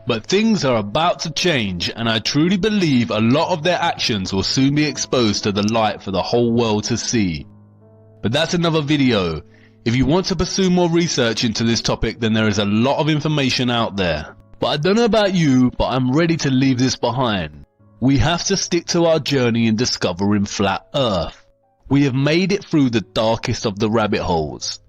But things are about to change, and I truly believe a lot of their actions will soon be exposed to the light for the whole world to see. But that's another video. If you want to pursue more research into this topic, then there is a lot of information out there. But I don't know about you, but I'm ready to leave this behind. We have to stick to our journey in discovering flat Earth. We have made it through the darkest of the rabbit holes.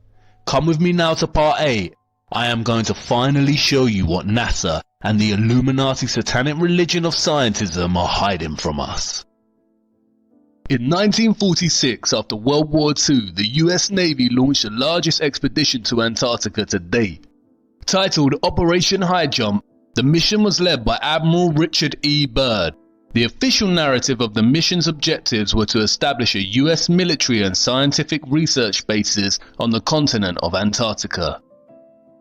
Come with me now to part 8. I am going to finally show you what NASA and the Illuminati satanic religion of scientism are hiding from us. In 1946, after World War II, the US Navy launched the largest expedition to Antarctica to date. Titled Operation High Jump, the mission was led by Admiral Richard E. Byrd. The official narrative of the mission's objectives were to establish a US military and scientific research bases on the continent of Antarctica.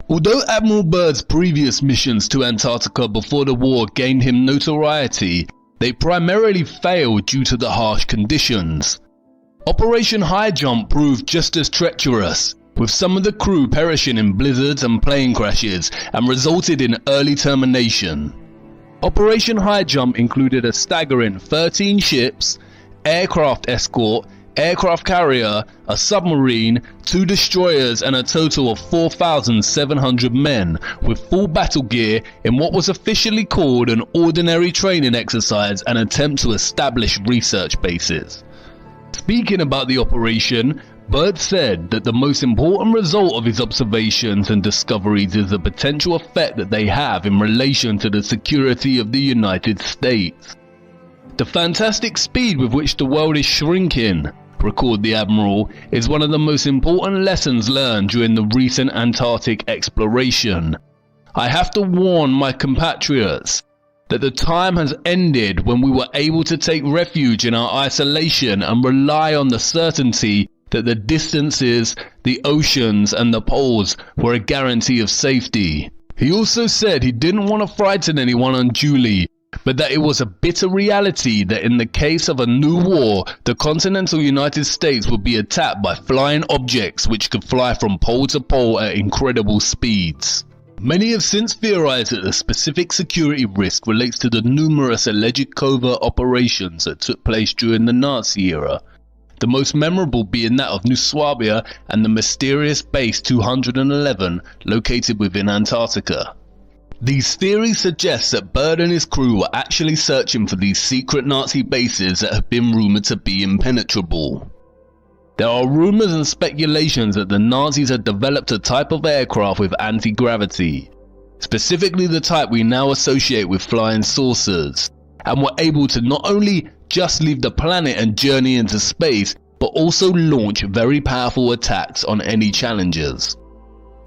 Although Admiral Byrd's previous missions to Antarctica before the war gained him notoriety, they primarily failed due to the harsh conditions. Operation High Jump proved just as treacherous, with some of the crew perishing in blizzards and plane crashes, and resulted in early termination. Operation High Jump included a staggering 13 ships, aircraft escort, aircraft carrier, a submarine, 2 destroyers and a total of 4,700 men with full battle gear in what was officially called an ordinary training exercise and attempt to establish research bases. Speaking about the operation, Byrd said that the most important result of his observations and discoveries is the potential effect that they have in relation to the security of the United States. The fantastic speed with which the world is shrinking, recalled the Admiral, is one of the most important lessons learned during the recent Antarctic exploration. I have to warn my compatriots that the time has ended when we were able to take refuge in our isolation and rely on the certainty that the distances, the oceans and the poles were a guarantee of safety. He also said he didn't want to frighten anyone unduly, but that it was a bitter reality that in the case of a new war, the continental United States would be attacked by flying objects which could fly from pole to pole at incredible speeds. Many have since theorized that the specific security risk relates to the numerous alleged covert operations that took place during the Nazi era, the most memorable being that of New Swabia and the mysterious Base 211 located within Antarctica. These theories suggest that Byrd and his crew were actually searching for these secret Nazi bases that have been rumoured to be impenetrable. There are rumours and speculations that the Nazis had developed a type of aircraft with anti-gravity, specifically the type we now associate with flying saucers, and were able to not only just leave the planet and journey into space, but also launch very powerful attacks on any challengers.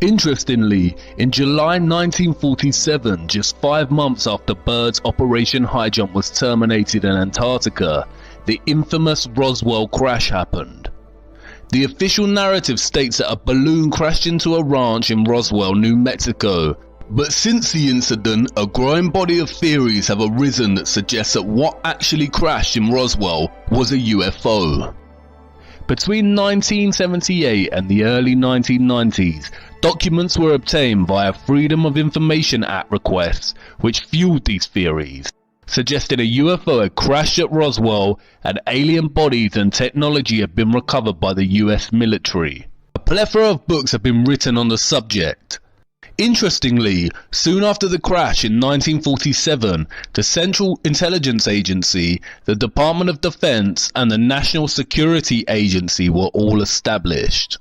Interestingly, in July 1947, just 5 months after Byrd's Operation High Jump was terminated in Antarctica, the infamous Roswell crash happened. The official narrative states that a balloon crashed into a ranch in Roswell, New Mexico, but since the incident, a growing body of theories have arisen that suggest that what actually crashed in Roswell was a UFO. Between 1978 and the early 1990s, documents were obtained via Freedom of Information Act requests which fueled these theories, suggesting a UFO had crashed at Roswell and alien bodies and technology had been recovered by the US military. A plethora of books have been written on the subject. Interestingly, soon after the crash in 1947, the Central Intelligence Agency, the Department of Defense, and the National Security Agency were all established.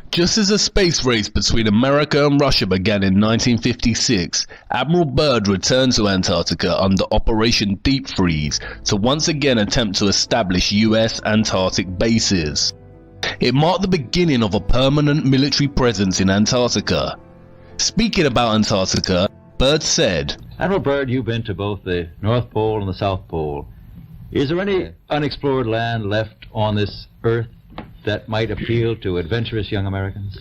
Just as a space race between America and Russia began in 1956, Admiral Byrd returned to Antarctica under Operation Deep Freeze to once again attempt to establish US Antarctic bases. It marked the beginning of a permanent military presence in Antarctica. Speaking about Antarctica, Byrd said, Admiral Byrd, you've been to both the North Pole and the South Pole. Is there any unexplored land left on this Earth that might appeal to adventurous young Americans?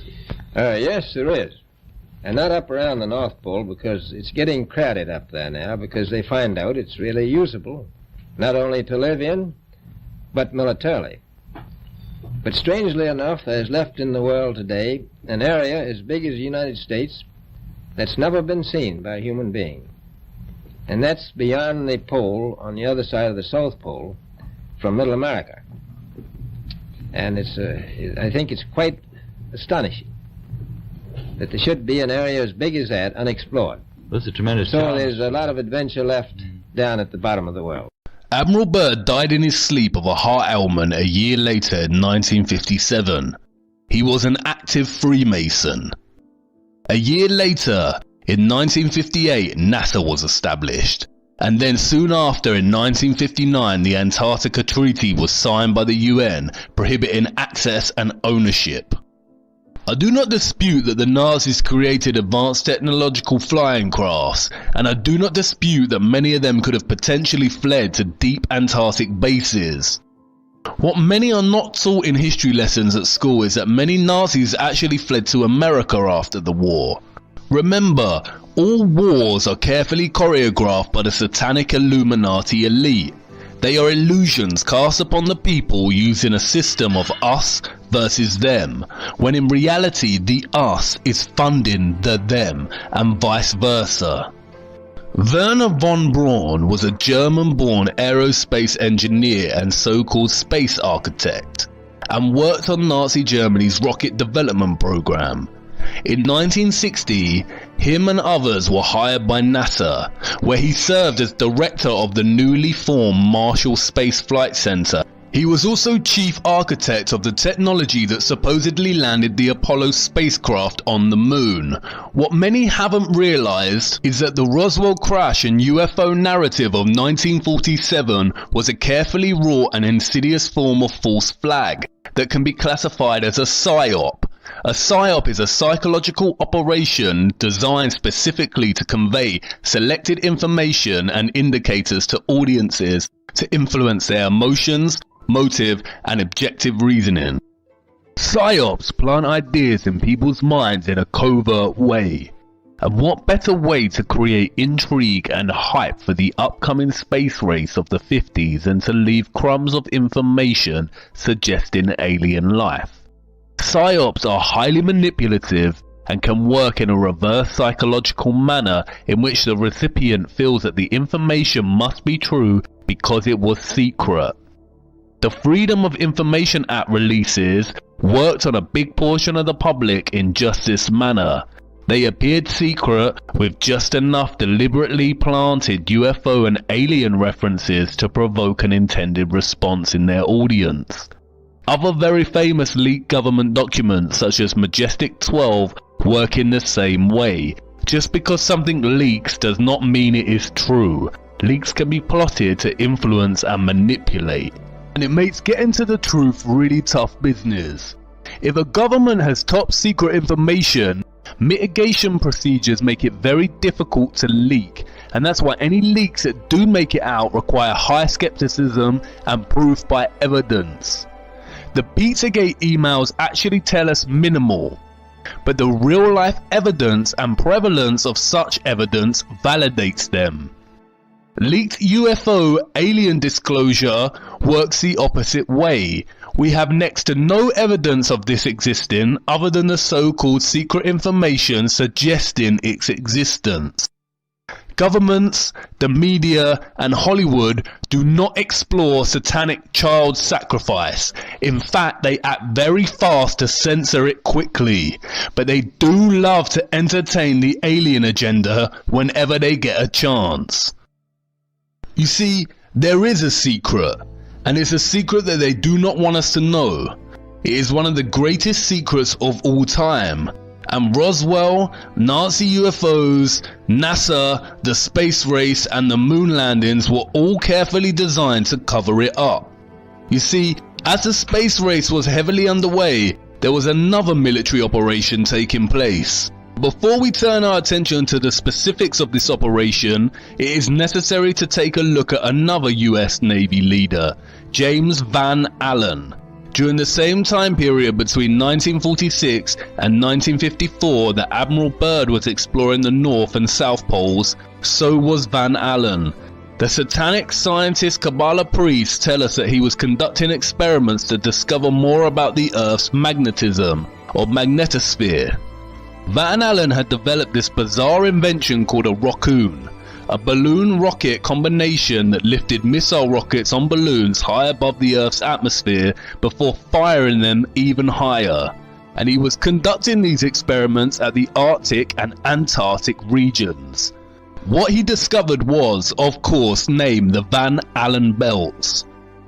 Yes, there is. And not up around the North Pole, because it's getting crowded up there now, because they find out it's really usable, not only to live in, but militarily. But strangely enough, there's left in the world today an area as big as the United States that's never been seen by a human being. And that's beyond the pole on the other side of the South Pole from Middle America. And I think it's quite astonishing that there should be an area as big as that unexplored. That's a tremendous So challenge. there's a lot of adventure left down at the bottom of the world. Admiral Byrd died in his sleep of a heart ailment a year later in 1957. He was an active Freemason. A year later, in 1958, NASA was established. And then soon after, in 1959, the Antarctica Treaty was signed by the UN, prohibiting access and ownership. I do not dispute that the Nazis created advanced technological flying crafts, and I do not dispute that many of them could have potentially fled to deep Antarctic bases. What many are not taught in history lessons at school is that many Nazis actually fled to America after the war. Remember, all wars are carefully choreographed by the satanic Illuminati elite. They are illusions cast upon the people using a system of us versus them, when in reality the us is funding the them, and vice versa. Werner von Braun was a German-born aerospace engineer and so-called space architect, and worked on Nazi Germany's rocket development program. In 1960, him and others were hired by NASA, where he served as director of the newly formed Marshall Space Flight Center. He was also chief architect of the technology that supposedly landed the Apollo spacecraft on the moon. What many haven't realized is that the Roswell crash and UFO narrative of 1947 was a carefully wrought and insidious form of false flag that can be classified as a PSYOP. A PSYOP is a psychological operation designed specifically to convey selected information and indicators to audiences to influence their emotions, motive, and objective reasoning. PSYOPs plant ideas in people's minds in a covert way. And what better way to create intrigue and hype for the upcoming space race of the 50s than to leave crumbs of information suggesting alien life? PSYOPs are highly manipulative and can work in a reverse psychological manner in which the recipient feels that the information must be true because it was secret. The Freedom of Information Act releases worked on a big portion of the public in just this manner. They appeared secret with just enough deliberately planted UFO and alien references to provoke an intended response in their audience. Other very famous leaked government documents such as Majestic 12 work in the same way. Just because something leaks does not mean it is true. Leaks can be plotted to influence and manipulate. And it makes getting to the truth really tough business. If a government has top secret information, mitigation procedures make it very difficult to leak, and that's why any leaks that do make it out require high skepticism and proof by evidence. The Pizzagate emails actually tell us minimal, but the real life evidence and prevalence of such evidence validates them. Leaked UFO alien disclosure works the opposite way. We have next to no evidence of this existing other than the so-called secret information suggesting its existence. Governments, the media, and Hollywood do not explore satanic child sacrifice. In fact, they act very fast to censor it quickly. But they do love to entertain the alien agenda whenever they get a chance. You see, there is a secret, and it's a secret that they do not want us to know. It is one of the greatest secrets of all time. And Roswell, Nazi UFOs, NASA, the space race, and the moon landings were all carefully designed to cover it up. You see, as the space race was heavily underway, there was another military operation taking place. Before we turn our attention to the specifics of this operation, it is necessary to take a look at another US Navy leader, James Van Allen. During the same time period between 1946 and 1954 that Admiral Byrd was exploring the North and South Poles, so was Van Allen. The satanic scientist Kabbalah priests tell us that he was conducting experiments to discover more about the Earth's magnetism, or magnetosphere. Van Allen had developed this bizarre invention called a rockoon. a balloon-rocket combination that lifted missile rockets on balloons high above the Earth's atmosphere before firing them even higher. And he was conducting these experiments at the Arctic and Antarctic regions. What he discovered was, of course, named the Van Allen belts.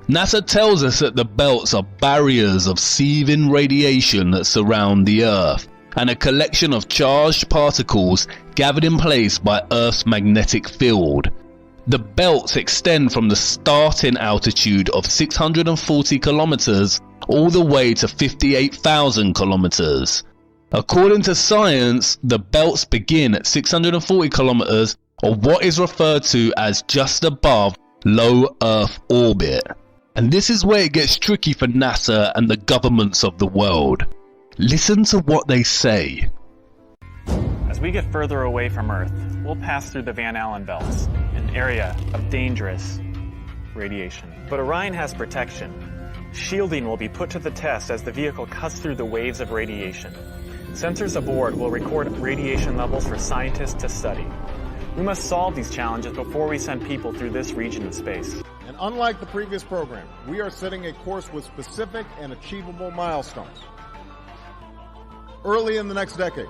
NASA tells us that the belts are barriers of seething radiation that surround the Earth, and a collection of charged particles gathered in place by Earth's magnetic field. The belts extend from the starting altitude of 640 kilometers all the way to 58,000 kilometers. According to science, the belts begin at 640 kilometers, or what is referred to as just above low Earth orbit. And this is where it gets tricky for NASA and the governments of the world. Listen to what they say. As we get further away from Earth, we'll pass through the Van Allen belts, an area of dangerous radiation. But Orion has protection. Shielding will be put to the test as the vehicle cuts through the waves of radiation. Sensors aboard will record radiation levels for scientists to study. We must solve these challenges before we send people through this region of space. And unlike the previous program, we are setting a course with specific and achievable milestones. Early in the next decade,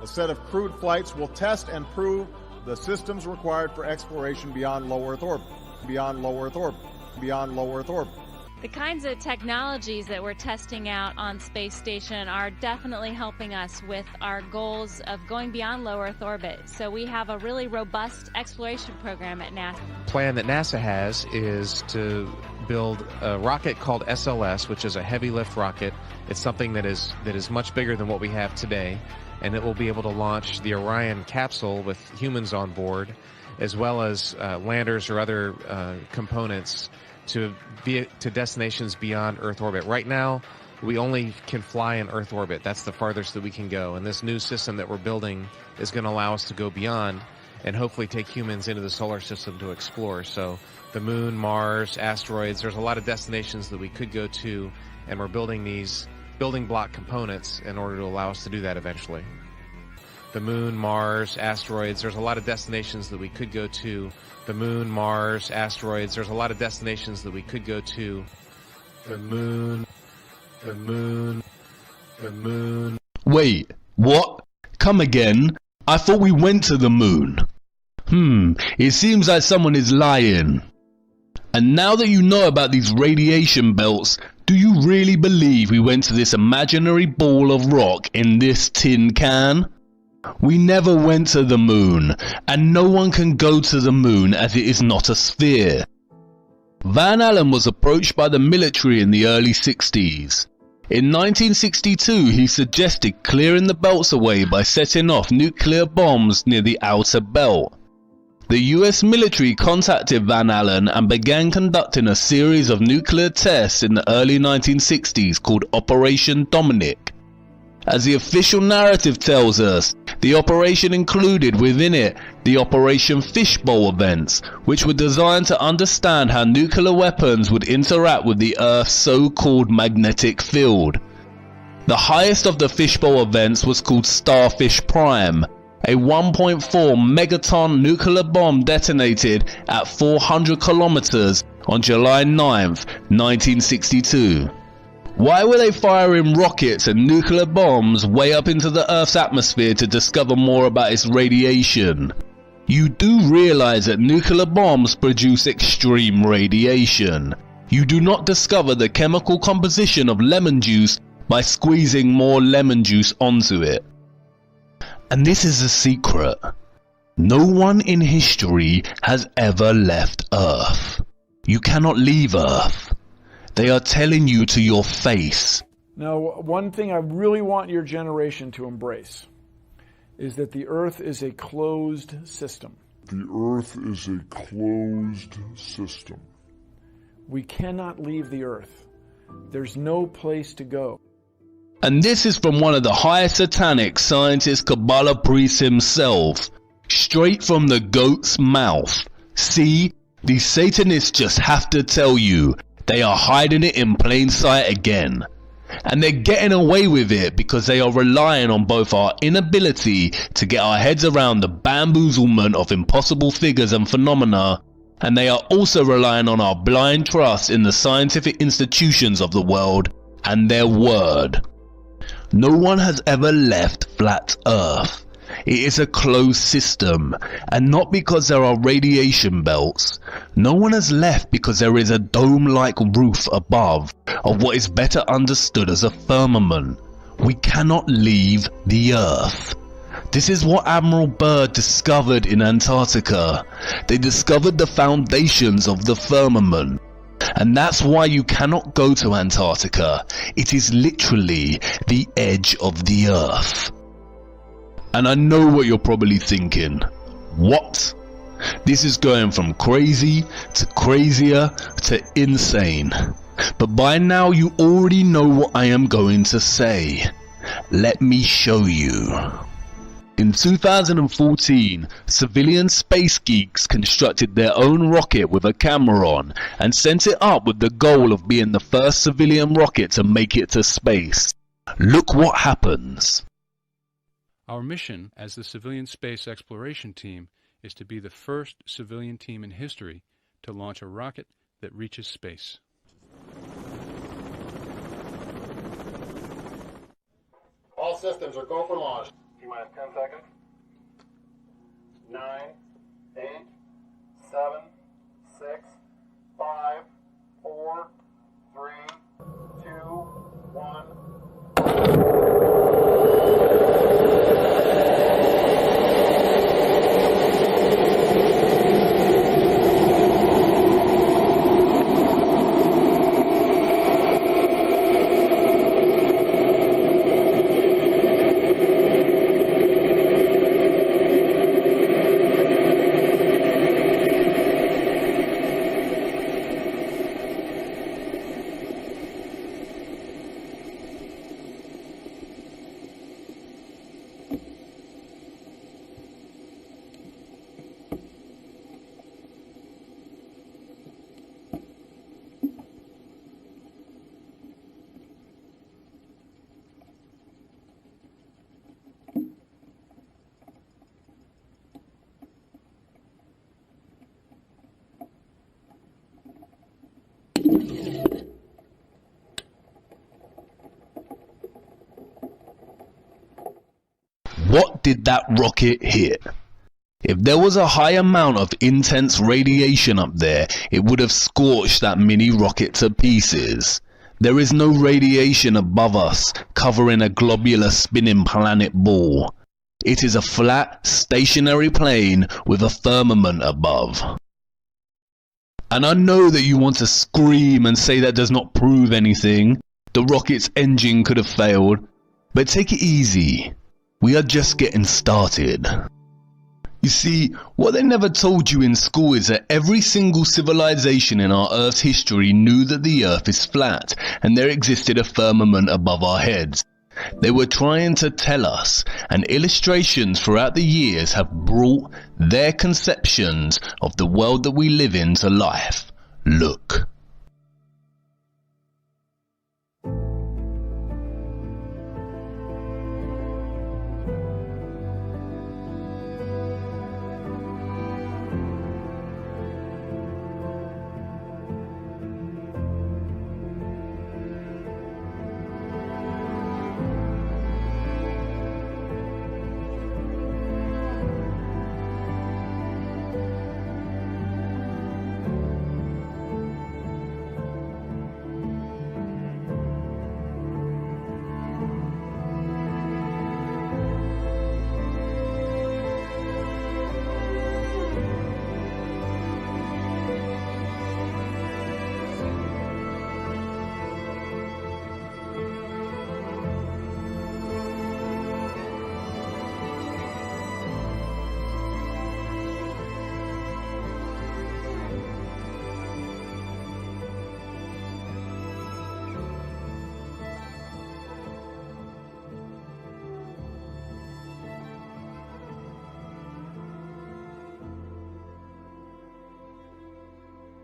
a set of crewed flights will test and prove the systems required for exploration beyond low Earth orbit, beyond low Earth orbit, beyond low Earth orbit. The kinds of technologies that we're testing out on Space Station are definitely helping us with our goals of going beyond low Earth orbit. So we have a really robust exploration program at NASA. The plan that NASA has is to build a rocket called SLS, which is a heavy lift rocket. It's something that is much bigger than what we have today, and it will be able to launch the Orion capsule with humans on board, as well as landers or other components to destinations beyond Earth orbit. Right now, we only can fly in Earth orbit. That's the farthest that we can go. And this new system that we're building is going to allow us to go beyond and hopefully take humans into the solar system to explore. So the moon, Mars, asteroids, there's a lot of destinations that we could go to, and we're building these building block components in order to allow us to do that eventually. The moon, Mars, asteroids, there's a lot of destinations that we could go to. The moon, Mars, asteroids, there's a lot of destinations that we could go to. The moon, the moon, the moon. Wait, what? Come again? I thought we went to the moon. It seems like someone is lying. And now that you know about these radiation belts, do you really believe we went to this imaginary ball of rock in this tin can? We never went to the moon, and no one can go to the moon as it is not a sphere. Van Allen was approached by the military in the early 60s. In 1962, he suggested clearing the belts away by setting off nuclear bombs near the outer belt. The US military contacted Van Allen and began conducting a series of nuclear tests in the early 1960s called Operation Dominic. As the official narrative tells us, the operation included within it the Operation Fishbowl events, which were designed to understand how nuclear weapons would interact with the Earth's so-called magnetic field. The highest of the Fishbowl events was called Starfish Prime, a 1.4 megaton nuclear bomb detonated at 400 kilometers on July 9th, 1962. Why were they firing rockets and nuclear bombs way up into the Earth's atmosphere to discover more about its radiation? You do realize that nuclear bombs produce extreme radiation. You do not discover the chemical composition of lemon juice by squeezing more lemon juice onto it. And this is a secret. No one in history has ever left Earth. You cannot leave Earth. They are telling you to your face. Now, one thing I really want your generation to embrace is that the Earth is a closed system. The Earth is a closed system. We cannot leave the Earth. There's no place to go. And this is from one of the highest satanic scientist Kabbalah priests himself, straight from the goat's mouth. See, these Satanists just have to tell you. They are hiding it in plain sight again. And they're getting away with it because they are relying on both our inability to get our heads around the bamboozlement of impossible figures and phenomena, and they are also relying on our blind trust in the scientific institutions of the world and their word. No one has ever left flat Earth. It is a closed system, and not because there are radiation belts. No one has left because there is a dome-like roof above of what is better understood as a firmament. We cannot leave the Earth. This is what Admiral Byrd discovered in Antarctica. They discovered the foundations of the firmament. And that's why you cannot go to Antarctica. It is literally the edge of the Earth. And I know what you're probably thinking. What? This is going from crazy to crazier to insane. But by now you already know what I am going to say. Let me show you. In 2014, civilian space geeks constructed their own rocket with a camera on and sent it up with the goal of being the first civilian rocket to make it to space. Look what happens. Our mission as the Civilian Space Exploration Team is to be the first civilian team in history to launch a rocket that reaches space. All systems are go for launch. T-minus 10 seconds. 9, 8, 7, 6, 5, 4, 3, 2, 1. What did that rocket hit? If there was a high amount of intense radiation up there, it would have scorched that mini rocket to pieces. There is no radiation above us covering a globular spinning planet ball. It is a flat, stationary plane with a firmament above. And I know that you want to scream and say that does not prove anything. The rocket's engine could have failed. But take it easy. We are just getting started. You see, what they never told you in school is that every single civilization in our Earth's history knew that the Earth is flat and there existed a firmament above our heads. They were trying to tell us, and illustrations throughout the years have brought their conceptions of the world that we live in to life. Look.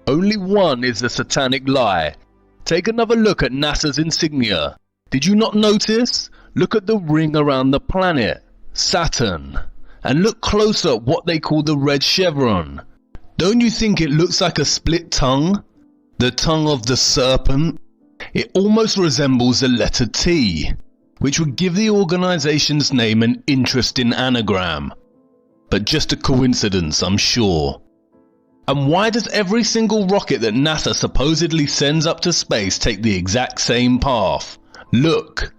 Only one is the satanic lie. Take another look at NASA's insignia. Did you not notice? Look at the ring around the planet, Saturn, and look closer at what they call the red chevron. Don't you think it looks like a split tongue? The tongue of the serpent? It almost resembles the letter T, which would give the organization's name an interesting anagram. But just a coincidence, I'm sure. And why does every single rocket that NASA supposedly sends up to space take the exact same path? Look,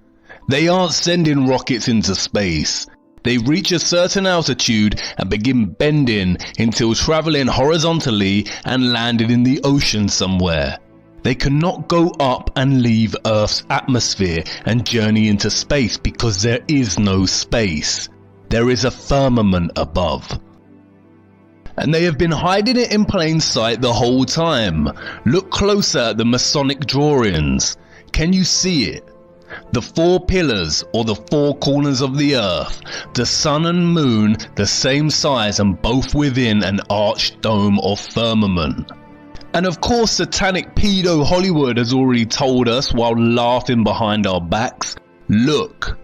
they aren't sending rockets into space. They reach a certain altitude and begin bending until traveling horizontally and landing in the ocean somewhere. They cannot go up and leave Earth's atmosphere and journey into space because there is no space. There is a firmament above. And they have been hiding it in plain sight the whole time. Look closer at the Masonic drawings. Can you see it? The 4 pillars, or the 4 corners of the earth, the sun and moon the same size and both within an arched dome or firmament. And of course satanic pedo Hollywood has already told us while laughing behind our backs, look.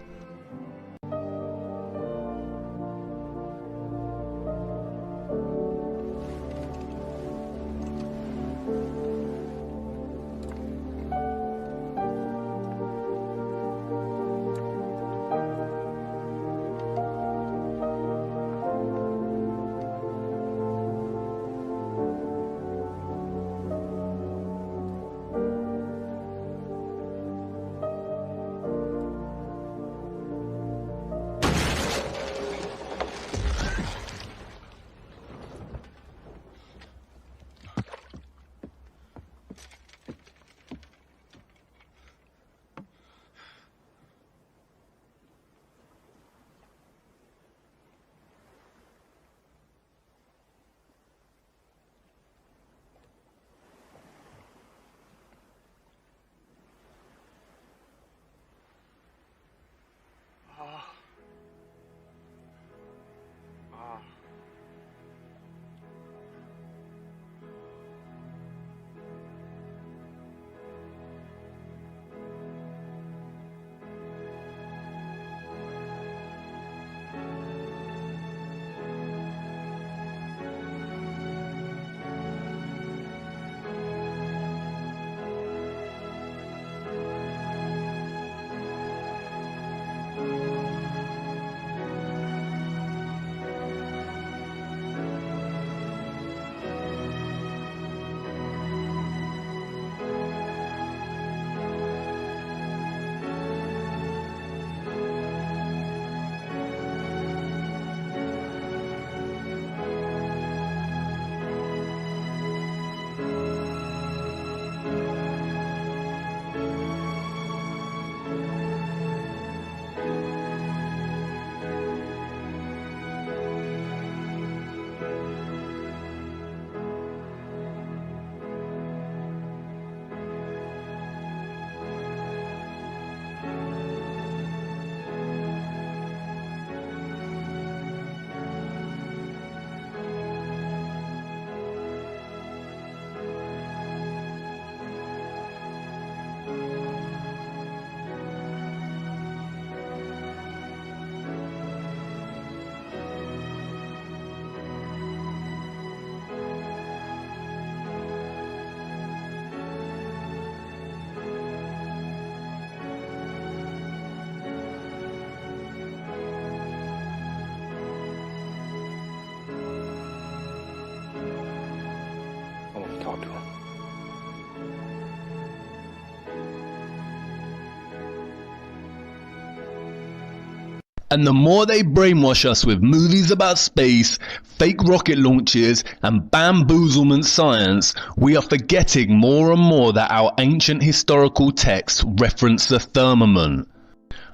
And the more they brainwash us with movies about space, fake rocket launches, and bamboozlement science, we are forgetting more and more that our ancient historical texts reference the firmament.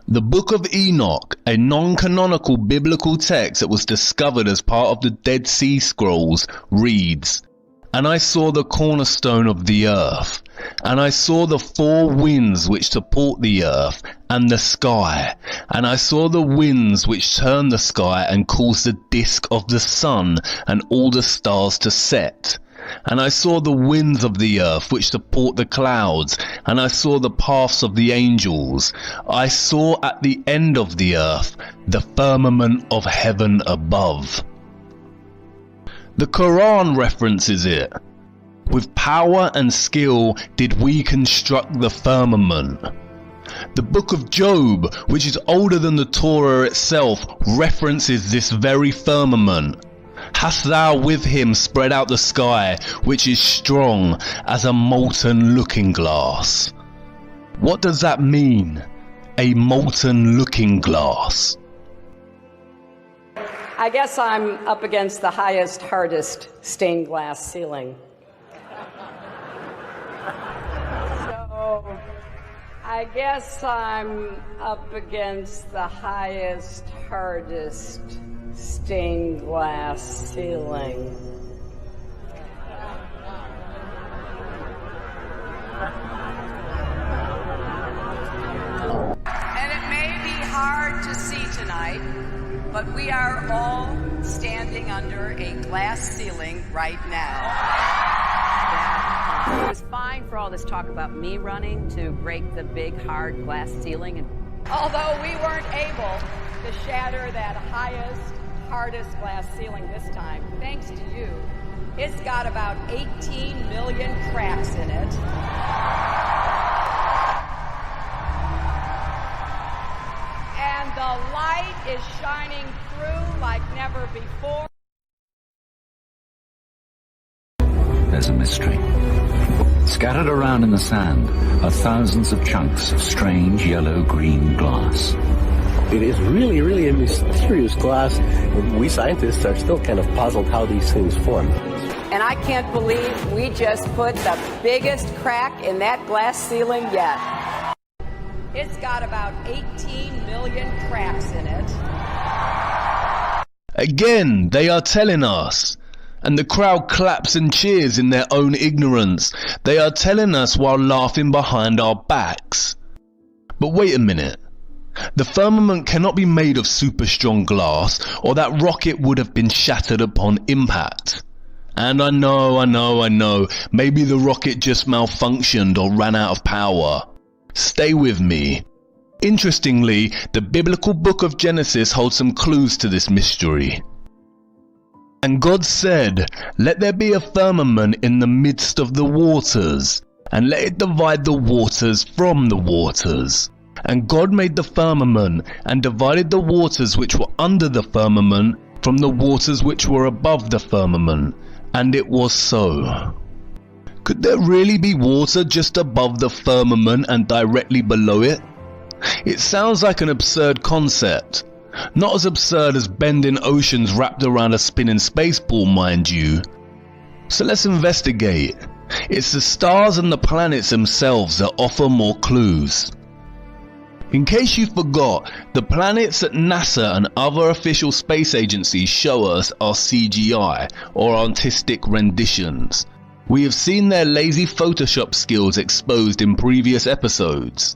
The Book of Enoch, a non-canonical biblical text that was discovered as part of the Dead Sea Scrolls, reads, "And I saw the cornerstone of the earth, and I saw the 4 winds which support the earth, and the sky, and I saw the winds which turn the sky and cause the disk of the sun and all the stars to set, And I saw the winds of the earth which support the clouds, and I saw the paths of the angels. I saw at the end of the earth the firmament of heaven above. The Quran references it. With power and skill did we construct the firmament. The book of Job, which is older than the Torah itself, references this very firmament. Hast thou with him spread out the sky, which is strong as a molten looking glass? What does that mean? A molten looking glass. I guess I'm up against the highest, hardest stained glass ceiling. So I guess I'm up against the highest, hardest stained glass ceiling. And it may be hard to see tonight, but we are all standing under a glass ceiling right now. It was fine for all this talk about me running to break the big, hard glass ceiling. Although we weren't able to shatter that highest, hardest glass ceiling this time, thanks to you, it's got about 18 million cracks in it. And the light is shining through like never before. There's a mystery. Scattered around in the sand are thousands of chunks of strange yellow-green glass. It is really, really a mysterious glass. We scientists are still kind of puzzled how these things form. And I can't believe we just put the biggest crack in that glass ceiling yet. It's got about 18 million cracks in it. Again, they are telling us. And the crowd claps and cheers in their own ignorance. They are telling us while laughing behind our backs. But wait a minute. The firmament cannot be made of super strong glass, or that rocket would have been shattered upon impact. And I know, maybe the rocket just malfunctioned or ran out of power. Stay with me. Interestingly, the biblical book of Genesis holds some clues to this mystery. And God said, let there be a firmament in the midst of the waters, and let it divide the waters from the waters. And God made the firmament, and divided the waters which were under the firmament from the waters which were above the firmament. And it was so. Could there really be water just above the firmament and directly below it? It sounds like an absurd concept. Not as absurd as bending oceans wrapped around a spinning space ball, mind you. So let's investigate. It's the stars and the planets themselves that offer more clues. In case you forgot, the planets that NASA and other official space agencies show us are CGI, or artistic renditions. We have seen their lazy Photoshop skills exposed in previous episodes.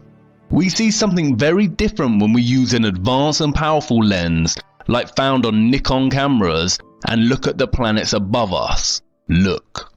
We see something very different when we use an advanced and powerful lens, like found on Nikon cameras, and look at the planets above us. Look.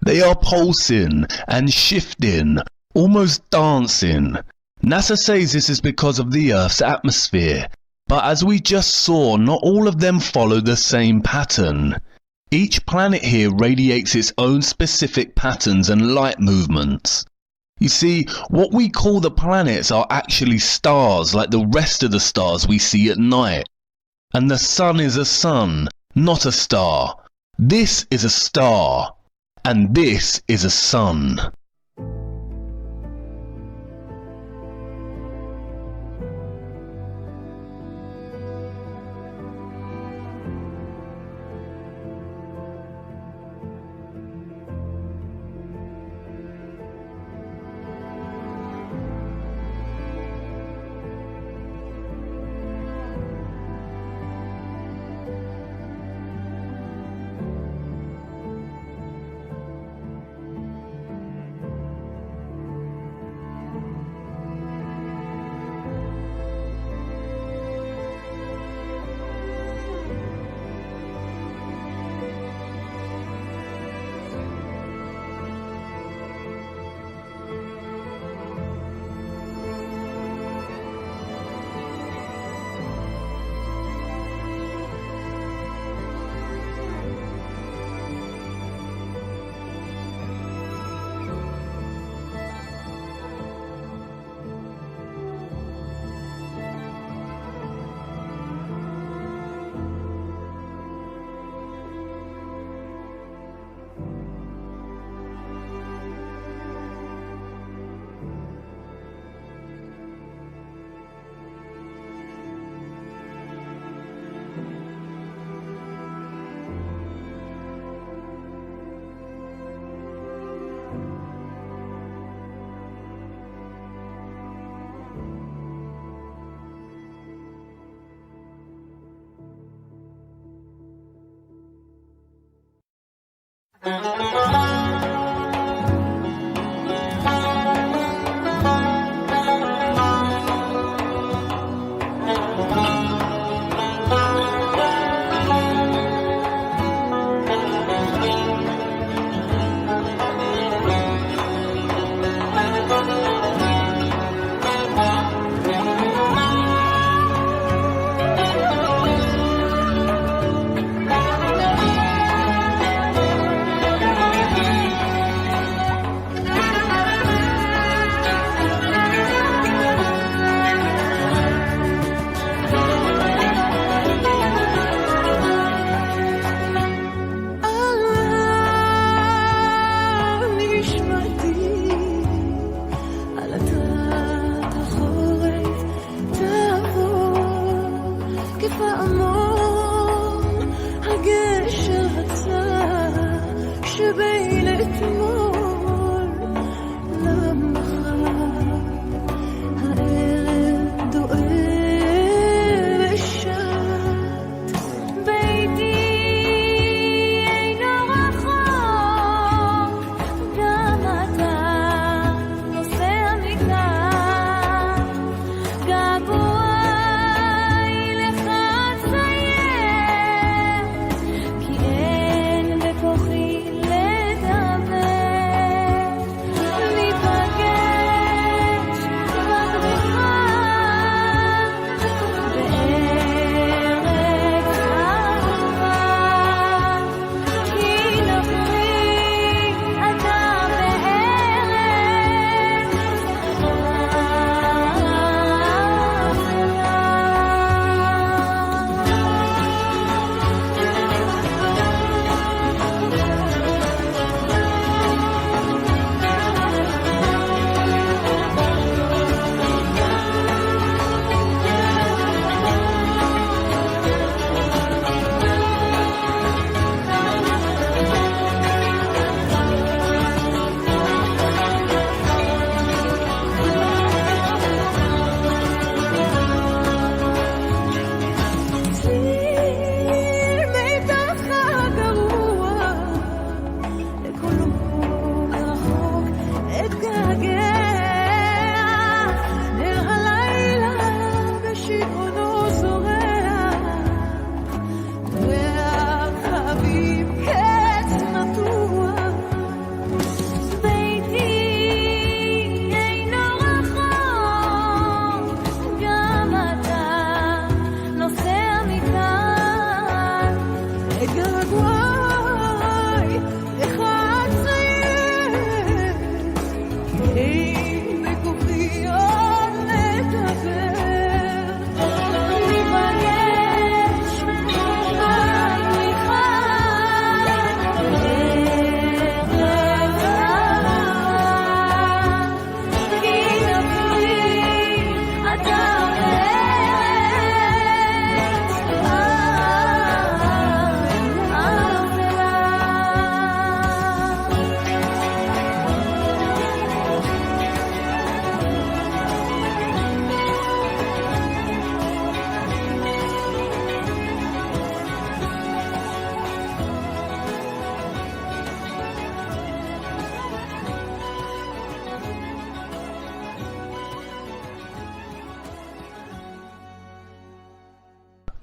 They are pulsing and shifting, almost dancing. NASA says this is because of the Earth's atmosphere, but as we just saw, not all of them follow the same pattern. Each planet here radiates its own specific patterns and light movements. You see, what we call the planets are actually stars like the rest of the stars we see at night. And the sun is a sun, not a star. This is a star, and this is a sun.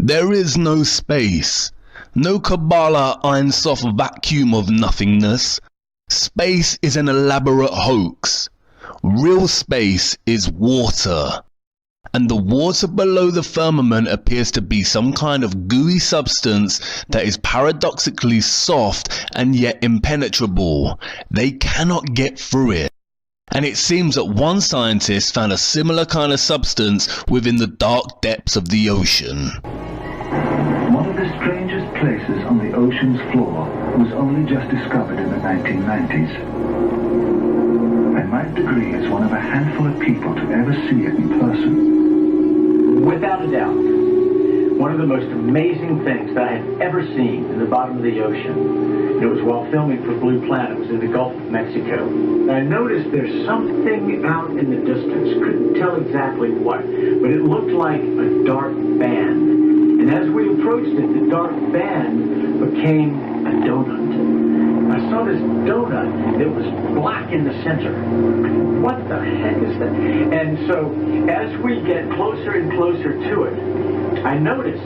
There is no space. No Kabbalah Ein Sof vacuum of nothingness. Space is an elaborate hoax. Real space is water. And the water below the firmament appears to be some kind of gooey substance that is paradoxically soft and yet impenetrable. They cannot get through it. And it seems that one scientist found a similar kind of substance within the dark depths of the ocean. One of the strangest places on the ocean's floor was only just discovered in the 1990s. I might agree as one of a handful of people to ever see it in person. Without a doubt, one of the most amazing things that I had ever seen in the bottom of the ocean. It was while filming for Blue Planet. It was in the Gulf of Mexico. I noticed there's something out in the distance. Couldn't tell exactly what, but it looked like a dark band. And as we approached it, the dark band became a donut. I saw this donut that was black in the center. What the heck is that? And so as we get closer and closer to it, I noticed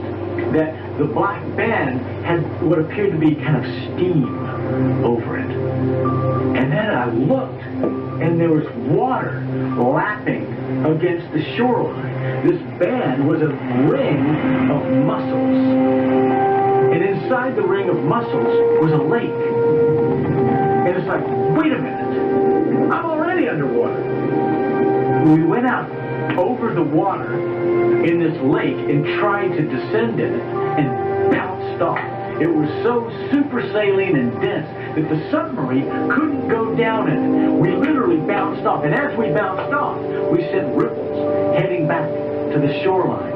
that the black band had what appeared to be kind of steam over it. And then I looked, and there was water lapping against the shoreline. This band was a ring of mussels. And inside the ring of mussels was a lake. And it's like, wait a minute, I'm already underwater. We went out over the water in this lake and tried to descend in it and bounced off. It was so super saline and dense that the submarine couldn't go down in it. We literally bounced off, and as we bounced off, we sent ripples heading back to the shoreline.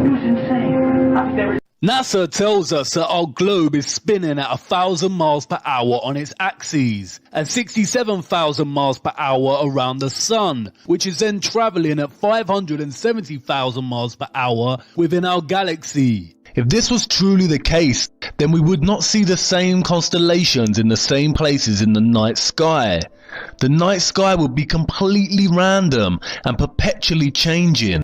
It was insane. I've never... NASA tells us that our globe is spinning at 1,000 miles per hour on its axis and 67,000 miles per hour around the sun, which is then traveling at 570,000 miles per hour within our galaxy. If this was truly the case, then we would not see the same constellations in the same places in the night sky. The night sky would be completely random and perpetually changing.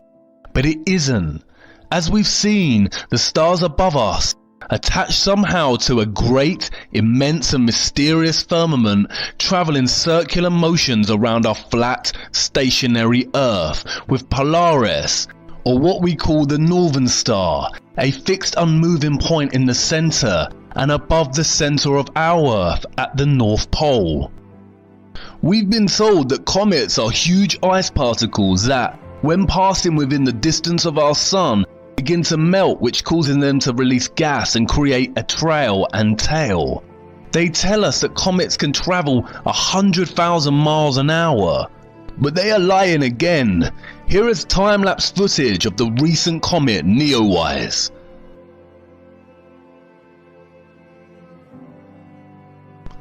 But it isn't. As we've seen, the stars above us, attached somehow to a great, immense and mysterious firmament, travel in circular motions around our flat, stationary Earth, with Polaris, or what we call the Northern Star, a fixed unmoving point in the center and above the center of our Earth at the North Pole. We've been told that comets are huge ice particles that, when passing within the distance of our sun, begin to melt, which causes them to release gas and create a trail and tail. They tell us that comets can travel 100,000 miles an hour. But they are lying again. Here is time-lapse footage of the recent comet Neowise.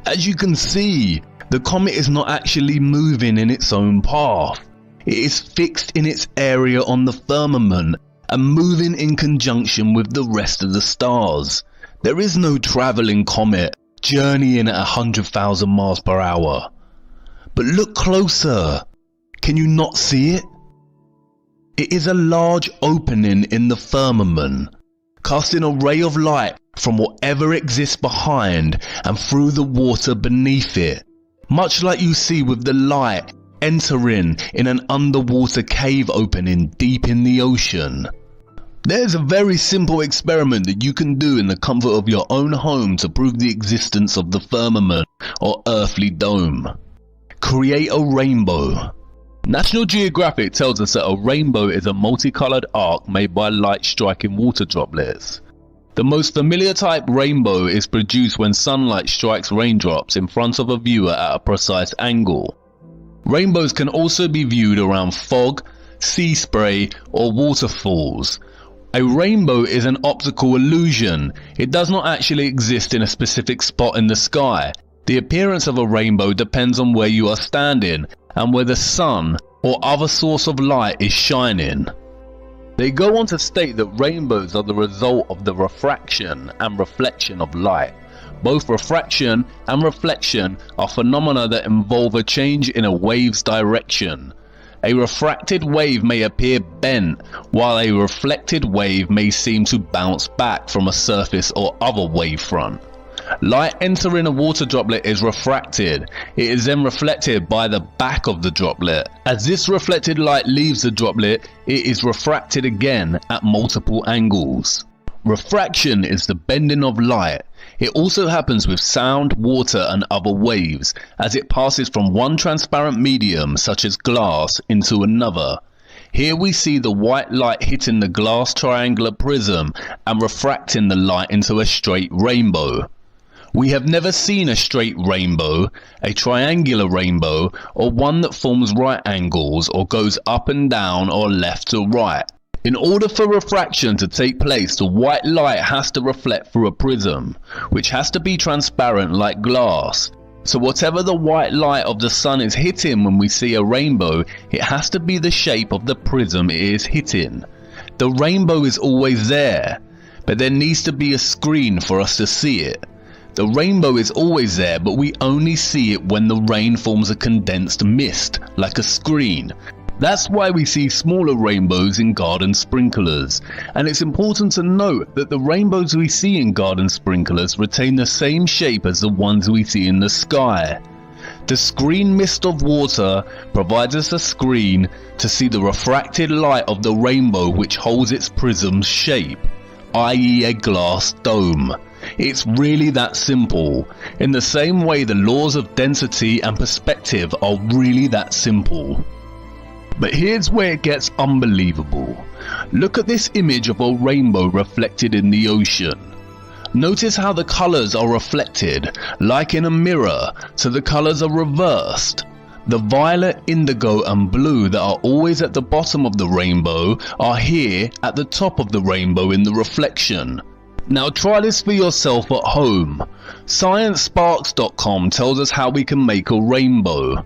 As you can see, the comet is not actually moving in its own path. It is fixed in its area on the firmament and moving in conjunction with the rest of the stars. There is no travelling comet journeying at 100,000 miles per hour. But look closer. Can you not see it? It is a large opening in the firmament, casting a ray of light from whatever exists behind and through the water beneath it, much like you see with the light entering in an underwater cave opening deep in the ocean. There's a very simple experiment that you can do in the comfort of your own home to prove the existence of the firmament or earthly dome. Create a rainbow. National Geographic tells us that a rainbow is a multicolored arc made by light striking water droplets. The most familiar type rainbow is produced when sunlight strikes raindrops in front of a viewer at a precise angle. Rainbows can also be viewed around fog, sea spray, or waterfalls. A rainbow is an optical illusion. It does not actually exist in a specific spot in the sky. The appearance of a rainbow depends on where you are standing and where the sun or other source of light is shining. They go on to state that rainbows are the result of the refraction and reflection of light. Both refraction and reflection are phenomena that involve a change in a wave's direction. A refracted wave may appear bent, while a reflected wave may seem to bounce back from a surface or other wavefront. Light entering a water droplet is refracted. It is then reflected by the back of the droplet. As this reflected light leaves the droplet, it is refracted again at multiple angles. Refraction is the bending of light. It also happens with sound, water and other waves, as it passes from one transparent medium, such as glass, into another. Here we see the white light hitting the glass triangular prism and refracting the light into a straight rainbow. We have never seen a straight rainbow, a triangular rainbow, or one that forms right angles or goes up and down or left to right. In order for refraction to take place, the white light has to reflect through a prism, which has to be transparent like glass. So whatever the white light of the sun is hitting when we see a rainbow, it has to be the shape of the prism it is hitting. The rainbow is always there, but there needs to be a screen for us to see it. The rainbow is always there, but we only see it when the rain forms a condensed mist, like a screen. That's why we see smaller rainbows in garden sprinklers, and it's important to note that the rainbows we see in garden sprinklers retain the same shape as the ones we see in the sky. The screen mist of water provides us a screen to see the refracted light of the rainbow, which holds its prism's shape, i.e. a glass dome. It's really that simple. In the same way the laws of density and perspective are really that simple. But here's where it gets unbelievable. Look at this image of a rainbow reflected in the ocean. Notice how the colors are reflected, like in a mirror, so the colors are reversed. The violet, indigo and blue that are always at the bottom of the rainbow are here at the top of the rainbow in the reflection. Now try this for yourself at home. ScienceSparks.com tells us how we can make a rainbow.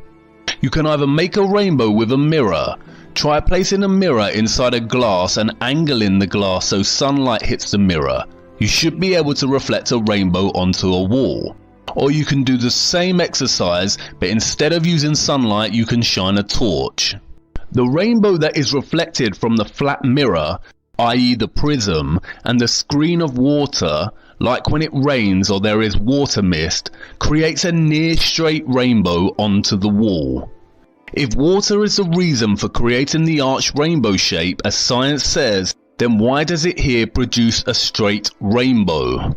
You can either make a rainbow with a mirror. Try placing a mirror inside a glass and angling the glass so sunlight hits the mirror. You should be able to reflect a rainbow onto a wall. Or you can do the same exercise, but instead of using sunlight you can shine a torch. The rainbow that is reflected from the flat mirror, i.e. the prism, and the screen of water, like when it rains or there is water mist, creates a near straight rainbow onto the wall. If water is the reason for creating the arched rainbow shape, as science says, then why does it here produce a straight rainbow?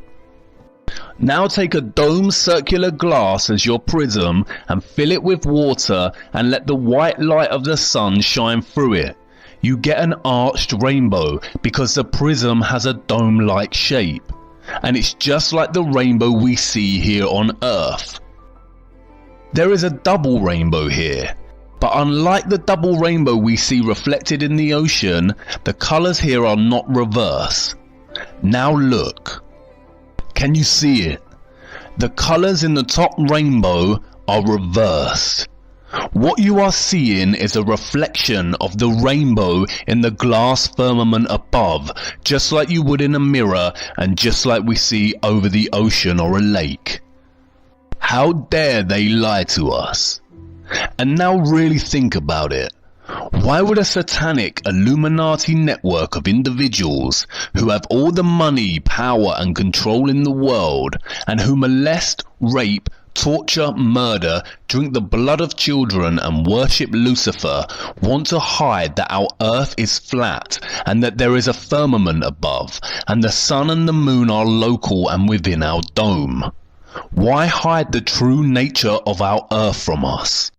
Now take a dome circular glass as your prism and fill it with water and let the white light of the sun shine through it. You get an arched rainbow because the prism has a dome-like shape. And it's just like the rainbow we see here on Earth. There is a double rainbow here, but unlike the double rainbow we see reflected in the ocean, the colors here are not reverse. Now look. Can you see it? The colors in the top rainbow are reversed. What you are seeing is a reflection of the rainbow in the glass firmament above, just like you would in a mirror and just like we see over the ocean or a lake. How dare they lie to us? And now really think about it. Why would a satanic Illuminati network of individuals who have all the money, power and control in the world, and who molest, rape, torture, murder, drink the blood of children and worship Lucifer, want to hide that our earth is flat and that there is a firmament above and the sun and the moon are local and within our dome? Why hide the true nature of our earth from us?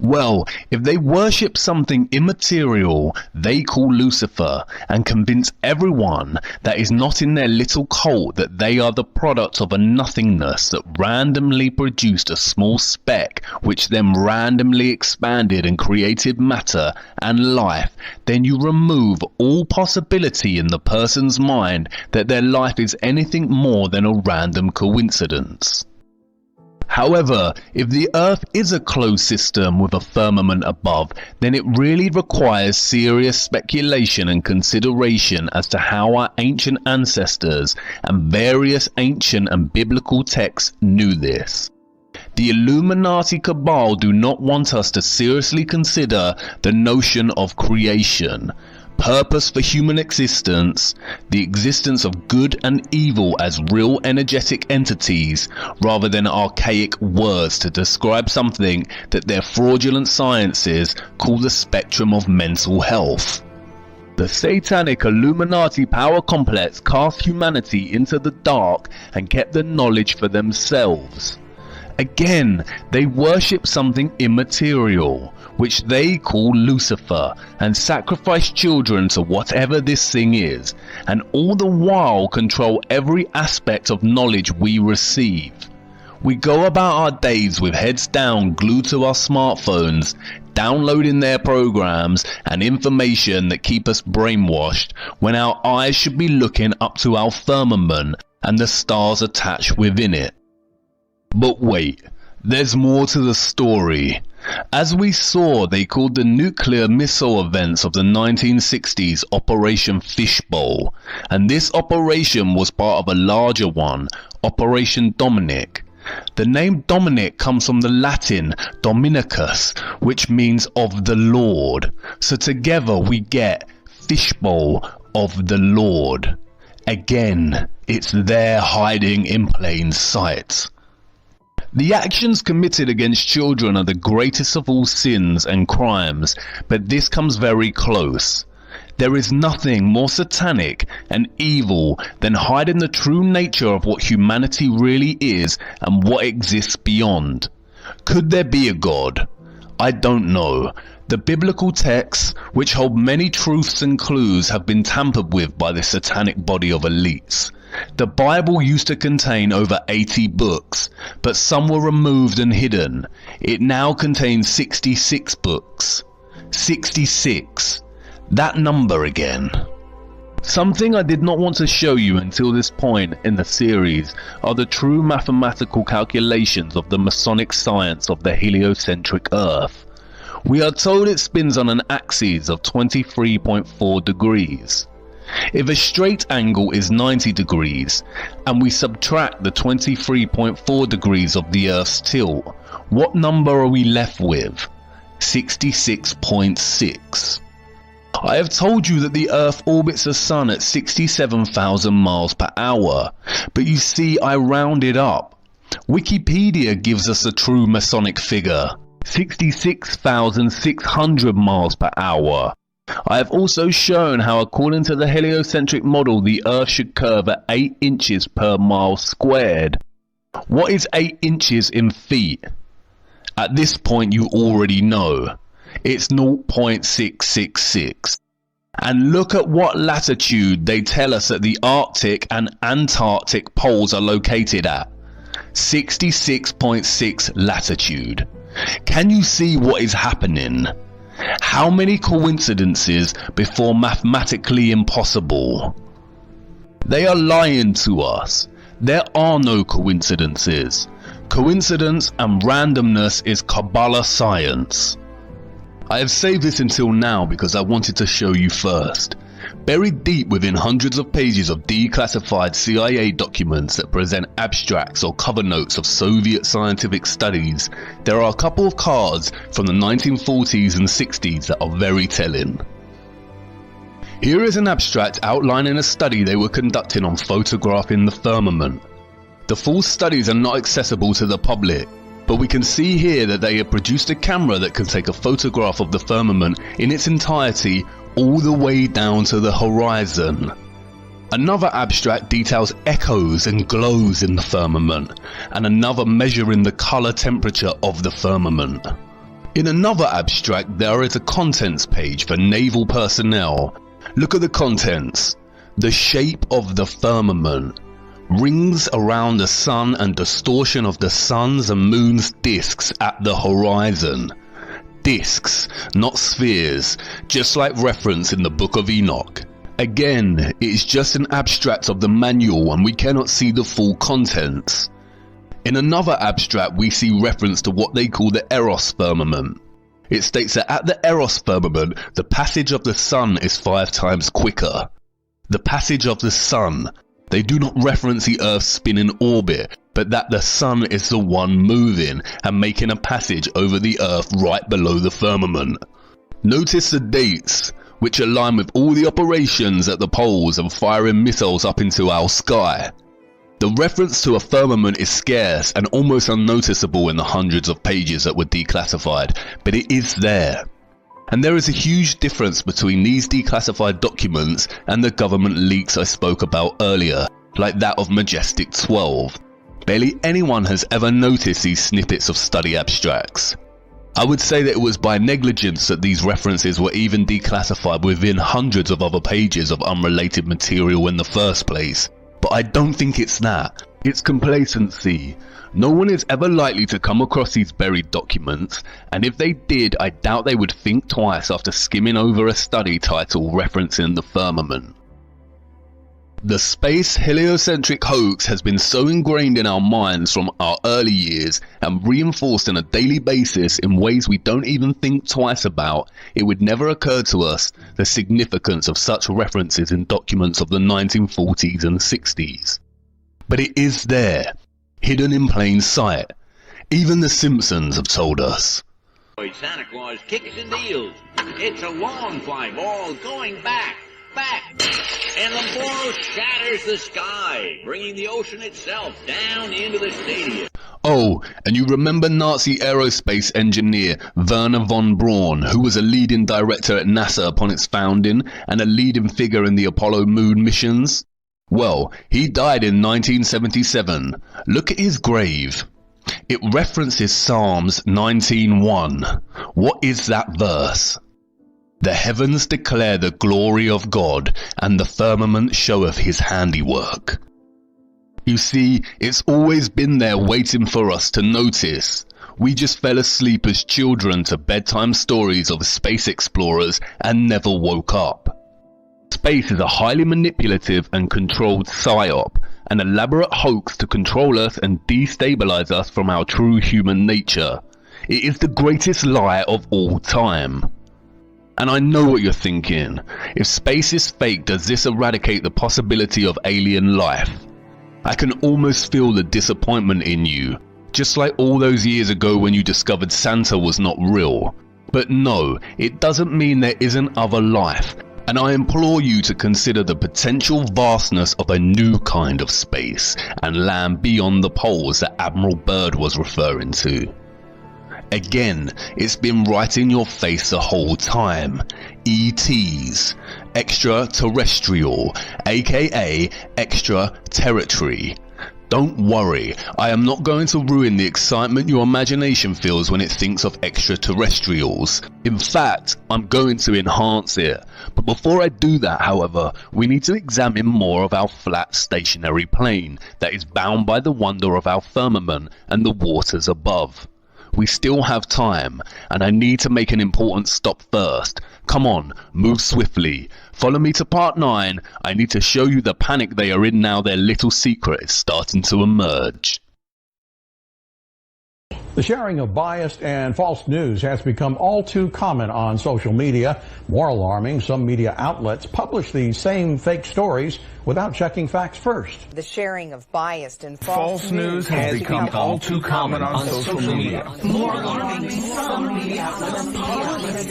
Well, if they worship something immaterial they call Lucifer and convince everyone that is not in their little cult that they are the product of a nothingness that randomly produced a small speck which then randomly expanded and created matter and life, then you remove all possibility in the person's mind that their life is anything more than a random coincidence. However, if the Earth is a closed system with a firmament above, then it really requires serious speculation and consideration as to how our ancient ancestors and various ancient and biblical texts knew this. The Illuminati cabal do not want us to seriously consider the notion of creation, purpose for human existence, the existence of good and evil as real energetic entities rather than archaic words to describe something that their fraudulent sciences call the spectrum of mental health. The satanic Illuminati power complex cast humanity into the dark and kept the knowledge for themselves. Again, they worship something immaterial, which they call Lucifer, and sacrifice children to whatever this thing is, and all the while control every aspect of knowledge we receive. We go about our days with heads down, glued to our smartphones, downloading their programs and information that keep us brainwashed, when our eyes should be looking up to our firmament and the stars attached within it. But wait, there's more to the story. As we saw, they called the nuclear missile events of the 1960s Operation Fishbowl, and this operation was part of a larger one, Operation Dominic. The name Dominic comes from the Latin Dominicus, which means of the Lord. So together we get Fishbowl of the Lord. Again, it's there hiding in plain sight. The actions committed against children are the greatest of all sins and crimes, but this comes very close. There is nothing more satanic and evil than hiding the true nature of what humanity really is and what exists beyond. Could there be a God? I don't know. The biblical texts, which hold many truths and clues, have been tampered with by the satanic body of elites. The Bible used to contain over 80 books, but some were removed and hidden. It now contains 66 books. 66. That number again. Something I did not want to show you until this point in the series are the true mathematical calculations of the Masonic science of the heliocentric Earth. We are told it spins on an axis of 23.4 degrees. If a straight angle is 90 degrees, and we subtract the 23.4 degrees of the Earth's tilt, what number are we left with? 66.6. I have told you that the Earth orbits the Sun at 67,000 miles per hour, but you see I rounded up. Wikipedia gives us a true Masonic figure, 66,600 miles per hour. I have also shown how, according to the heliocentric model, the Earth should curve at 8 inches per mile squared. What is 8 inches in feet? At this point you already know. It's 0.666. And look at what latitude they tell us that the Arctic and Antarctic poles are located at. 66.6 latitude. Can you see what is happening? How many coincidences before mathematically impossible? They are lying to us. There are no coincidences. Coincidence and randomness is Kabbalah science. I have saved this until now because I wanted to show you first. Buried deep within hundreds of pages of declassified CIA documents that present abstracts or cover notes of Soviet scientific studies, there are a couple of cards from the 1940s and 60s that are very telling. Here is an abstract outlining a study they were conducting on photographing the firmament. The full studies are not accessible to the public, but we can see here that they have produced a camera that can take a photograph of the firmament in its entirety all the way down to the horizon. Another abstract details echoes and glows in the firmament, and another measuring the color temperature of the firmament. In another abstract there is a contents page for naval personnel. Look at the contents. The shape of the firmament. Rings around the sun and distortion of the sun's and moon's disks at the horizon. Disks, not spheres, just like reference in the Book of Enoch. Again, it is just an abstract of the manual and we cannot see the full contents. In another abstract we see reference to what they call the Eros firmament. It states that at the Eros firmament, the passage of the sun is 5 times quicker. The passage of the sun. They do not reference the Earth's spinning orbit, but that the sun is the one moving and making a passage over the earth right below the firmament. Notice the dates, which align with all the operations at the poles and firing missiles up into our sky. The reference to a firmament is scarce and almost unnoticeable in the hundreds of pages that were declassified, but it is there. And there is a huge difference between these declassified documents and the government leaks I spoke about earlier, like that of Majestic 12. Barely anyone has ever noticed these snippets of study abstracts. I would say that it was by negligence that these references were even declassified within hundreds of other pages of unrelated material in the first place. But I don't think it's that. It's complacency. No one is ever likely to come across these buried documents, and if they did, I doubt they would think twice after skimming over a study title referencing the firmament. The space heliocentric hoax has been so ingrained in our minds from our early years and reinforced on a daily basis in ways we don't even think twice about, it would never occur to us the significance of such references in documents of the 1940s and 60s. But it is there, hidden in plain sight. Even the Simpsons have told us. Santa Claus kicks and deals. It's a long fly ball going back. And the ball shatters the sky, bringing the ocean itself down into the stadium. Oh, and you remember Nazi aerospace engineer Werner von Braun, who was a leading director at NASA upon its founding and a leading figure in the Apollo moon missions? Well, he died in 1977. Look at his grave. It references Psalms 19:1. What is that verse? The heavens declare the glory of God, and the firmament showeth his handiwork. You see, it's always been there waiting for us to notice. We just fell asleep as children to bedtime stories of space explorers and never woke up. Space is a highly manipulative and controlled psyop, an elaborate hoax to control us and destabilize us from our true human nature. It is the greatest lie of all time. And I know what you're thinking. If space is fake, does this eradicate the possibility of alien life? I can almost feel the disappointment in you, just like all those years ago when you discovered Santa was not real. But no, it doesn't mean there isn't other life, and I implore you to consider the potential vastness of a new kind of space and land beyond the poles that Admiral Byrd was referring to. Again, it's been right in your face the whole time. ETs, extraterrestrial, aka extraterritory. Don't worry, I am not going to ruin the excitement your imagination feels when it thinks of extraterrestrials. In fact, I'm going to enhance it. But before I do that, however, we need to examine more of our flat stationary plane that is bound by the wonder of our firmament and the waters above. We still have time, and I need to make an important stop first. Come on, move swiftly. Follow me to part 9. I need to show you the panic they are in now their little secret is starting to emerge. The sharing of biased and false news has become all too common on social media. More alarming, some media outlets publish these same fake stories without checking facts first. The sharing of biased and false news has become all too common on social media. More alarming, some media outlets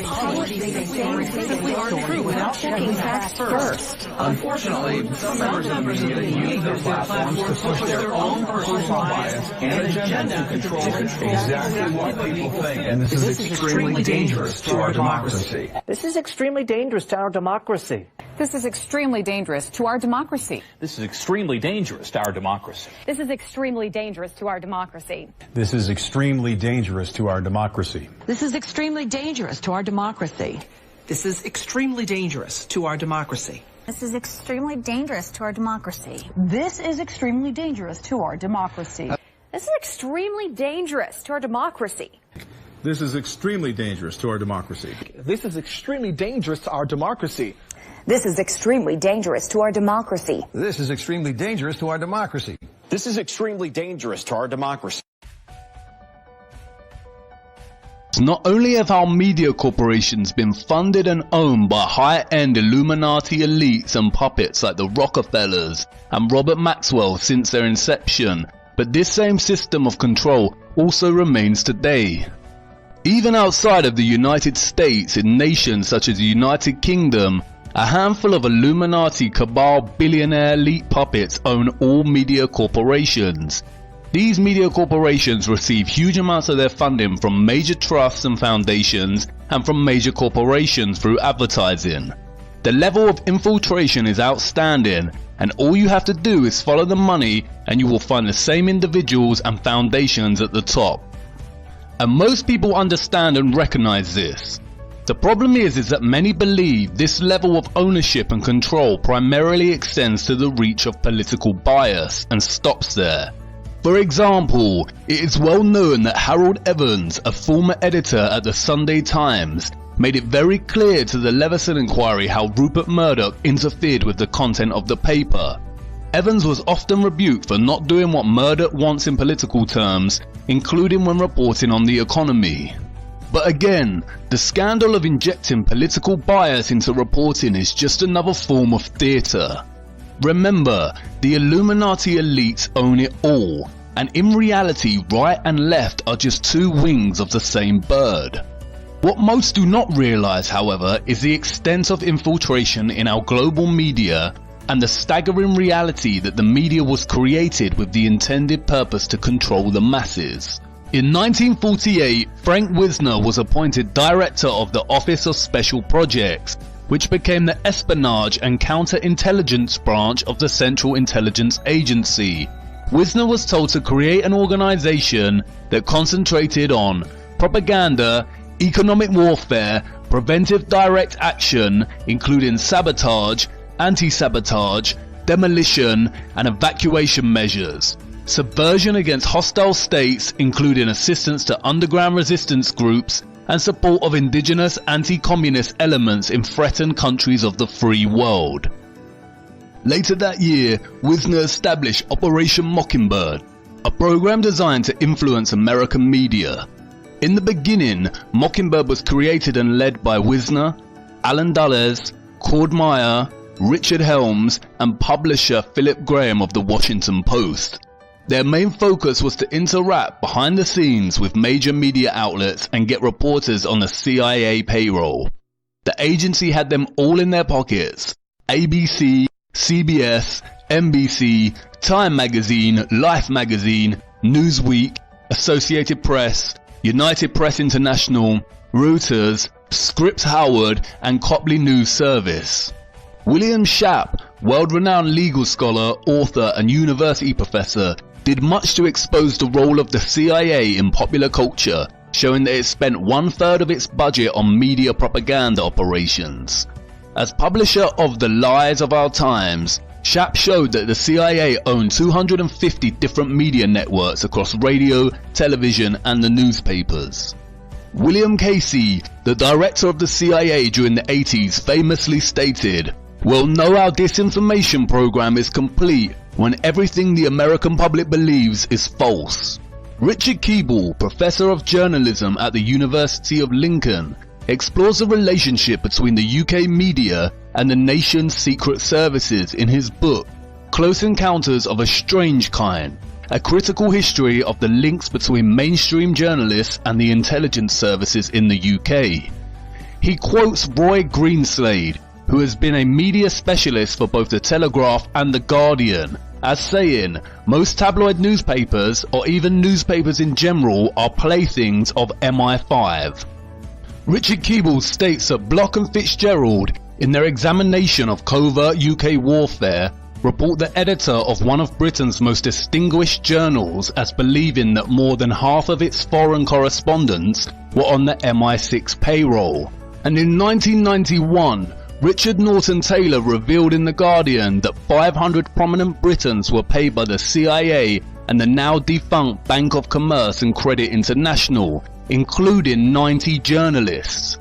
publish these same fake stories without checking facts first. Unfortunately, some members of the media use their platforms to push their own personal bias and agenda to control exactly what people think. And this is extremely dangerous to our democracy. This is extremely dangerous to our democracy. This is extremely dangerous to our democracy. This is extremely dangerous to our democracy. This is extremely dangerous to our democracy. This is extremely dangerous to our democracy. This is extremely dangerous to our democracy. This is extremely dangerous to our democracy. This is extremely dangerous to our democracy. This is extremely dangerous to our democracy. This is extremely dangerous to our democracy. This is extremely dangerous to our democracy. This is extremely dangerous to our democracy. This is extremely dangerous to our democracy. This is extremely dangerous to our democracy. This is extremely dangerous to our democracy. Not only have our media corporations been funded and owned by high-end Illuminati elites and puppets like the Rockefellers and Robert Maxwell since their inception, but this same system of control also remains today. Even outside of the United States, in nations such as the United Kingdom, a handful of Illuminati cabal billionaire elite puppets own all media corporations. These media corporations receive huge amounts of their funding from major trusts and foundations and from major corporations through advertising. The level of infiltration is outstanding, and all you have to do is follow the money and you will find the same individuals and foundations at the top. And most people understand and recognize this. The problem is that many believe this level of ownership and control primarily extends to the reach of political bias and stops there. For example, it is well known that Harold Evans, a former editor at the Sunday Times, made it very clear to the Leveson inquiry how Rupert Murdoch interfered with the content of the paper. Evans was often rebuked for not doing what Murdoch wants in political terms, including when reporting on the economy. But again, the scandal of injecting political bias into reporting is just another form of theatre. Remember, the Illuminati elites own it all, and in reality right and left are just two wings of the same bird. What most do not realize, however, is the extent of infiltration in our global media and the staggering reality that the media was created with the intended purpose to control the masses. In 1948, Frank Wisner was appointed director of the Office of Special Projects, which became the espionage and counterintelligence branch of the Central Intelligence Agency. Wisner was told to create an organization that concentrated on propaganda, economic warfare, preventive direct action, including sabotage, anti-sabotage, demolition, and evacuation measures, subversion against hostile states, including assistance to underground resistance groups, and support of indigenous anti-communist elements in threatened countries of the free world. Later that year, Wisner established Operation Mockingbird, a program designed to influence American media. In the beginning, Mockingbird was created and led by Wisner, Alan Dulles, Cord Meyer, Richard Helms, and publisher Philip Graham of the Washington Post. Their main focus was to interact behind the scenes with major media outlets and get reporters on the CIA payroll. The agency had them all in their pockets: ABC, CBS, NBC, Time Magazine, Life Magazine, Newsweek, Associated Press, United Press International, Reuters, Scripps Howard, and Copley News Service. William Schaap, world-renowned legal scholar, author, and university professor, did much to expose the role of the CIA in popular culture, showing that it spent 1/3 of its budget on media propaganda operations. As publisher of The Lies of Our Times, Schaap showed that the CIA owned 250 different media networks across radio, television, and the newspapers. William Casey, the director of the CIA during the 80s, famously stated, "We'll know our disinformation program is complete when everything the American public believes is false." Richard Keeble, professor of journalism at the University of Lincoln, explores the relationship between the UK media and the nation's secret services in his book, Close Encounters of a Strange Kind, a critical history of the links between mainstream journalists and the intelligence services in the UK. He quotes Roy Greenslade, who has been a media specialist for both The Telegraph and The Guardian, as saying, "Most tabloid newspapers, or even newspapers in general, are playthings of MI5. Richard Keeble states that Block and Fitzgerald, in their examination of covert UK warfare, report the editor of one of Britain's most distinguished journals as believing that more than half of its foreign correspondents were on the MI6 payroll. And in 1991, Richard Norton Taylor revealed in The Guardian that 500 prominent Britons were paid by the CIA and the now defunct Bank of Commerce and Credit International, including 90 journalists.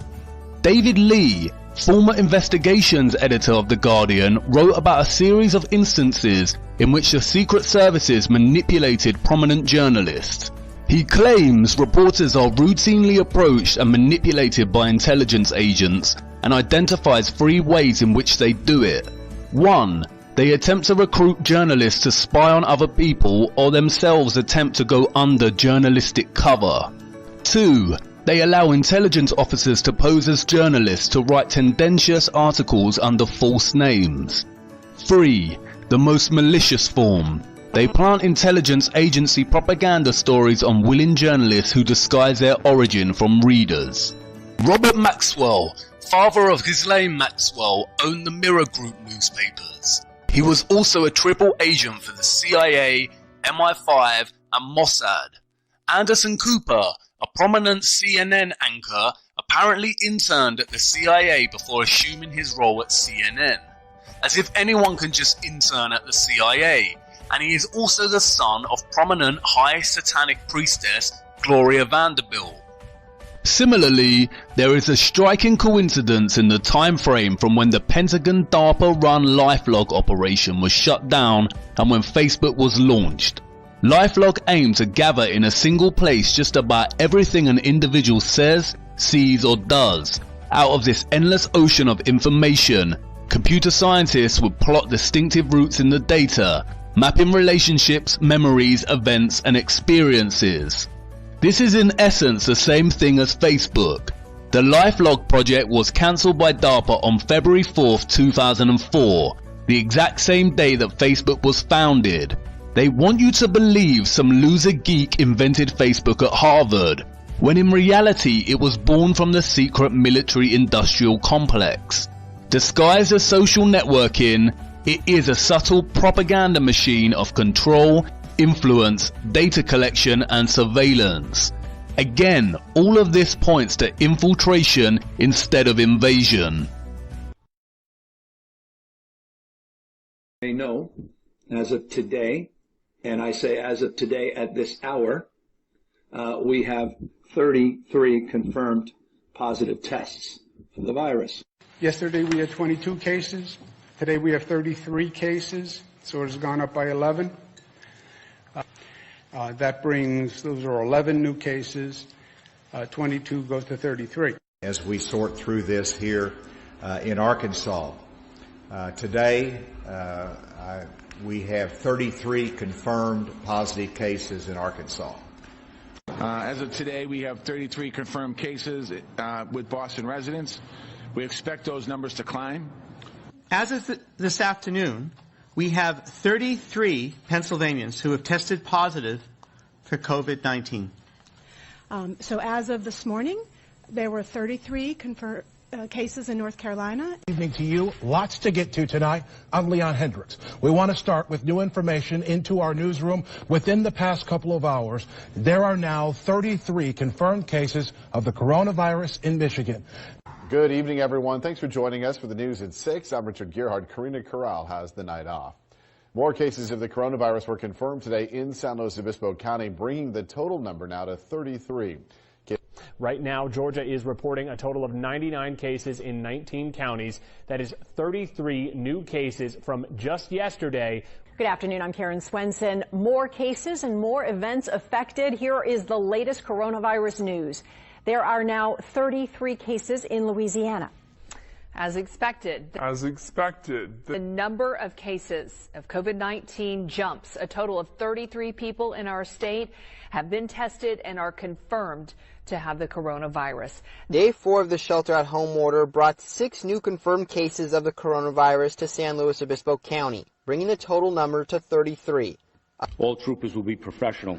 David Lee, former investigations editor of The Guardian, wrote about a series of instances in which the secret services manipulated prominent journalists. He claims reporters are routinely approached and manipulated by intelligence agents, and identifies 3 ways in which they do it. 1. They attempt to recruit journalists to spy on other people or themselves attempt to go under journalistic cover. 2. They allow intelligence officers to pose as journalists to write tendentious articles under false names. 3. The most malicious form. They plant intelligence agency propaganda stories on willing journalists who disguise their origin from readers. Robert Maxwell, father of Ghislaine Maxwell, owned the Mirror Group newspapers. He was also a triple agent for the CIA, MI5 and Mossad. Anderson Cooper, a prominent CNN anchor, apparently interned at the CIA before assuming his role at CNN. As if anyone can just intern at the CIA. And he is also the son of prominent high satanic priestess Gloria Vanderbilt. Similarly, there is a striking coincidence in the time frame from when the Pentagon DARPA-run LifeLog operation was shut down and when Facebook was launched. LifeLog aimed to gather in a single place just about everything an individual says, sees or does. Out of this endless ocean of information, computer scientists would plot distinctive routes in the data, mapping relationships, memories, events and experiences. This is in essence the same thing as Facebook. The LifeLog project was cancelled by DARPA on February 4th, 2004, the exact same day that Facebook was founded. They want you to believe some loser geek invented Facebook at Harvard, when in reality it was born from the secret military-industrial complex. Disguised as social networking, it is a subtle propaganda machine of control, influence, data collection and surveillance. Again, all of this points to infiltration instead of invasion. They know, as of today, and I say as of today at this hour, we have 33 confirmed positive tests for the virus. Yesterday we had 22 cases. Today we have 33 cases, so it has gone up by 11. That brings, those are 11 new cases. 22 goes to 33. As we sort through this here in Arkansas, today we have 33 confirmed positive cases in Arkansas. As of today, we have 33 confirmed cases with Boston residents. We expect those numbers to climb. As of this afternoon, we have 33 Pennsylvanians who have tested positive for COVID-19. So as of this morning, there were 33 confirmed cases in North Carolina. Good evening to you. Lots to get to tonight. I'm Leon Hendricks. We want to start with new information into our newsroom. Within the past couple of hours, there are now 33 confirmed cases of the coronavirus in Michigan. Good evening, everyone. Thanks for joining us for the news at 6. I'm Richard Gearhart. Karina Corral has the night off. More cases of the coronavirus were confirmed today in San Luis Obispo County, bringing the total number now to 33. Right now, Georgia is reporting a total of 99 cases in 19 counties. That is 33 new cases from just yesterday. Good afternoon. I'm Karen Swenson. More cases and more events affected. Here is the latest coronavirus news. There are now 33 cases in Louisiana. As expected. The number of cases of COVID-19 jumps. A total of 33 people in our state have been tested and are confirmed to have the coronavirus. Day 4 of the shelter-at-home order brought 6 new confirmed cases of the coronavirus to San Luis Obispo County, bringing the total number to 33. All troopers will be professional,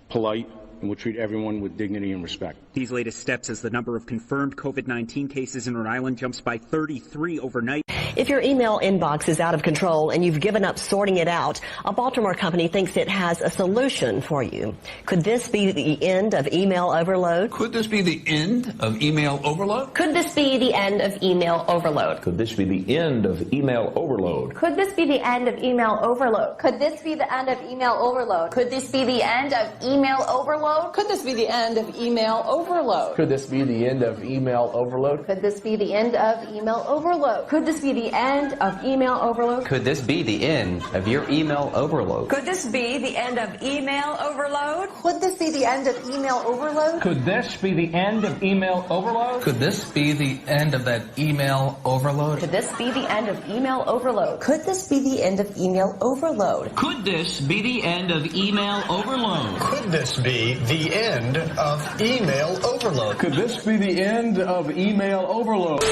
polite, and will treat everyone with dignity and respect. These latest steps as the number of confirmed COVID-19 cases in Rhode Island jumps by 33 overnight. If your email inbox is out of control and you've given up sorting it out, a Baltimore company thinks it has a solution for you. Could this be the end of email overload? Could this be the end of email overload? Could this be the end of email overload? Could this be the end of email overload? Could this be the end of email overload? Could this be the end of email overload? Could this be the end of email overload? Could this be the end of email overload? Could this be the end of email overload? Could this be the end of email overload? Could this be the the end of email overload? Could this be the end of your email overload? Could this be the end of email overload? Could this be the end of email overload? Could this be the end of email overload? Could this be the end of that email overload? Could this be the end of email overload? Could this be the end of email overload? Could this be the end of email overload? Could this be the end of email overload? Could this be the end of email overload?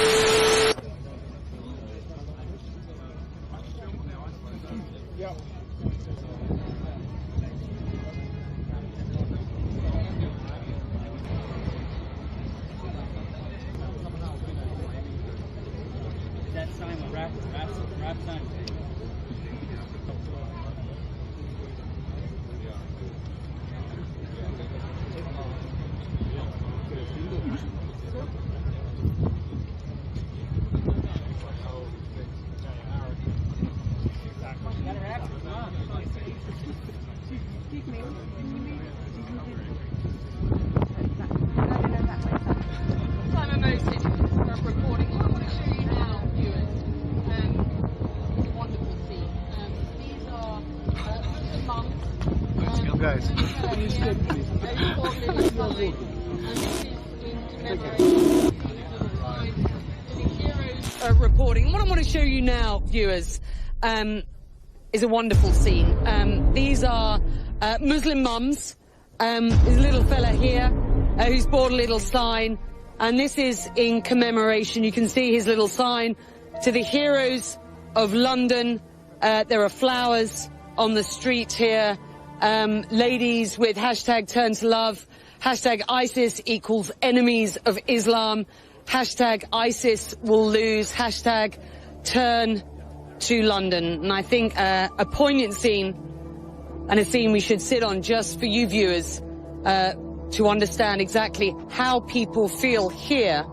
Reporting. What I want to show you now, viewers, is a wonderful scene. These are Muslim mums. There's a little fella here who's bought a little sign, and this is in commemoration. You can see his little sign to the heroes of London. There are flowers on the street here. Ladies with hashtag turn to love, hashtag ISIS equals enemies of Islam, hashtag ISIS will lose, hashtag turn to London. And I think a poignant scene, and a scene we should sit on just for you viewers to understand exactly how people feel here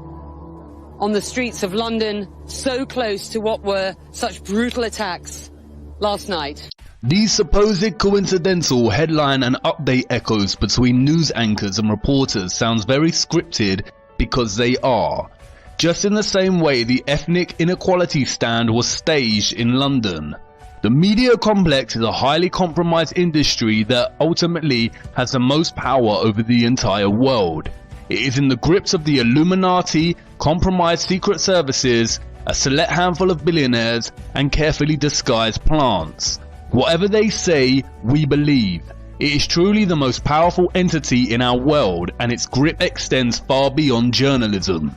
on the streets of London, so close to what were such brutal attacks last night. These supposed coincidental headline and update echoes between news anchors and reporters sounds very scripted, because they are. Just in the same way the ethnic inequality stand was staged in London. The media complex is a highly compromised industry that ultimately has the most power over the entire world. It is in the grips of the Illuminati, compromised secret services, a select handful of billionaires, and carefully disguised plants. Whatever they say, we believe. It is truly the most powerful entity in our world, and its grip extends far beyond journalism.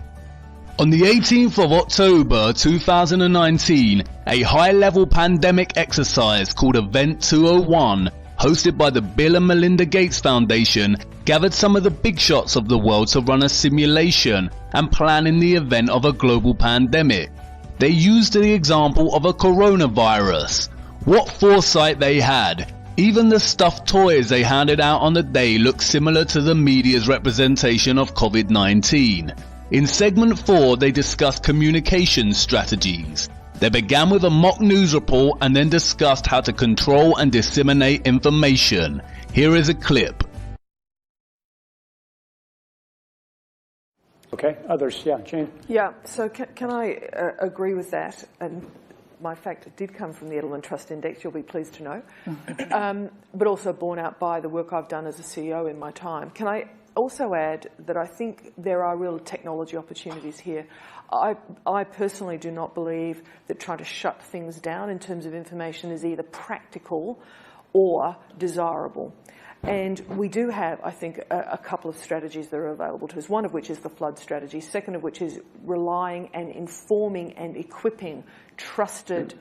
On the 18th of October 2019, a high-level pandemic exercise called Event 201, hosted by the Bill and Melinda Gates Foundation, gathered some of the big shots of the world to run a simulation and plan in the event of a global pandemic. They used the example of a coronavirus. What foresight they had. Even the stuffed toys they handed out on the day looked similar to the media's representation of COVID-19. In segment 4, they discussed communication strategies. They began with a mock news report and then discussed how to control and disseminate information. Here is a clip. Okay, others, yeah, Jane. Yeah, so can I agree with that? And my fact, it did come from the Edelman Trust Index, you'll be pleased to know, but also borne out by the work I've done as a CEO in my time. Can I also add that I think there are real technology opportunities here. I personally do not believe that trying to shut things down in terms of information is either practical or desirable. And we do have, I think, a couple of strategies that are available to us, one of which is the flood strategy, second of which is relying and informing and equipping trusted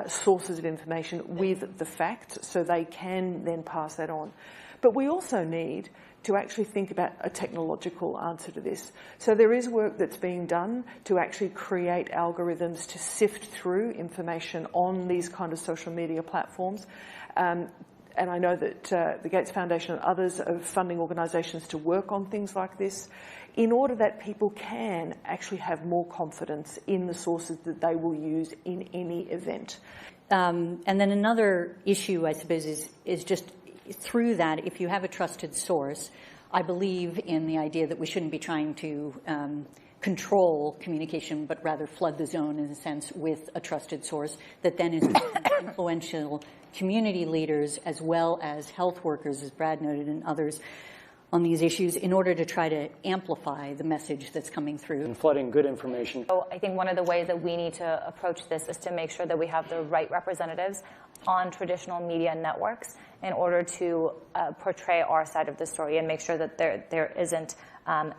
sources of information with the facts so they can then pass that on. But we also need to actually think about a technological answer to this. So there is work that's being done to actually create algorithms to sift through information on these kind of social media platforms. And I know that the Gates Foundation and others are funding organisations to work on things like this in order that people can actually have more confidence in the sources that they will use in any event. And then another issue, I suppose, is just through that, if you have a trusted source, I believe in the idea that we shouldn't be trying to control communication, but rather flood the zone in a sense with a trusted source that then is influential community leaders as well as health workers, as Brad noted, and others on these issues in order to try to amplify the message that's coming through. And flooding good information. So I think one of the ways that we need to approach this is to make sure that we have the right representatives on traditional media networks in order to portray our side of the story and make sure that there isn't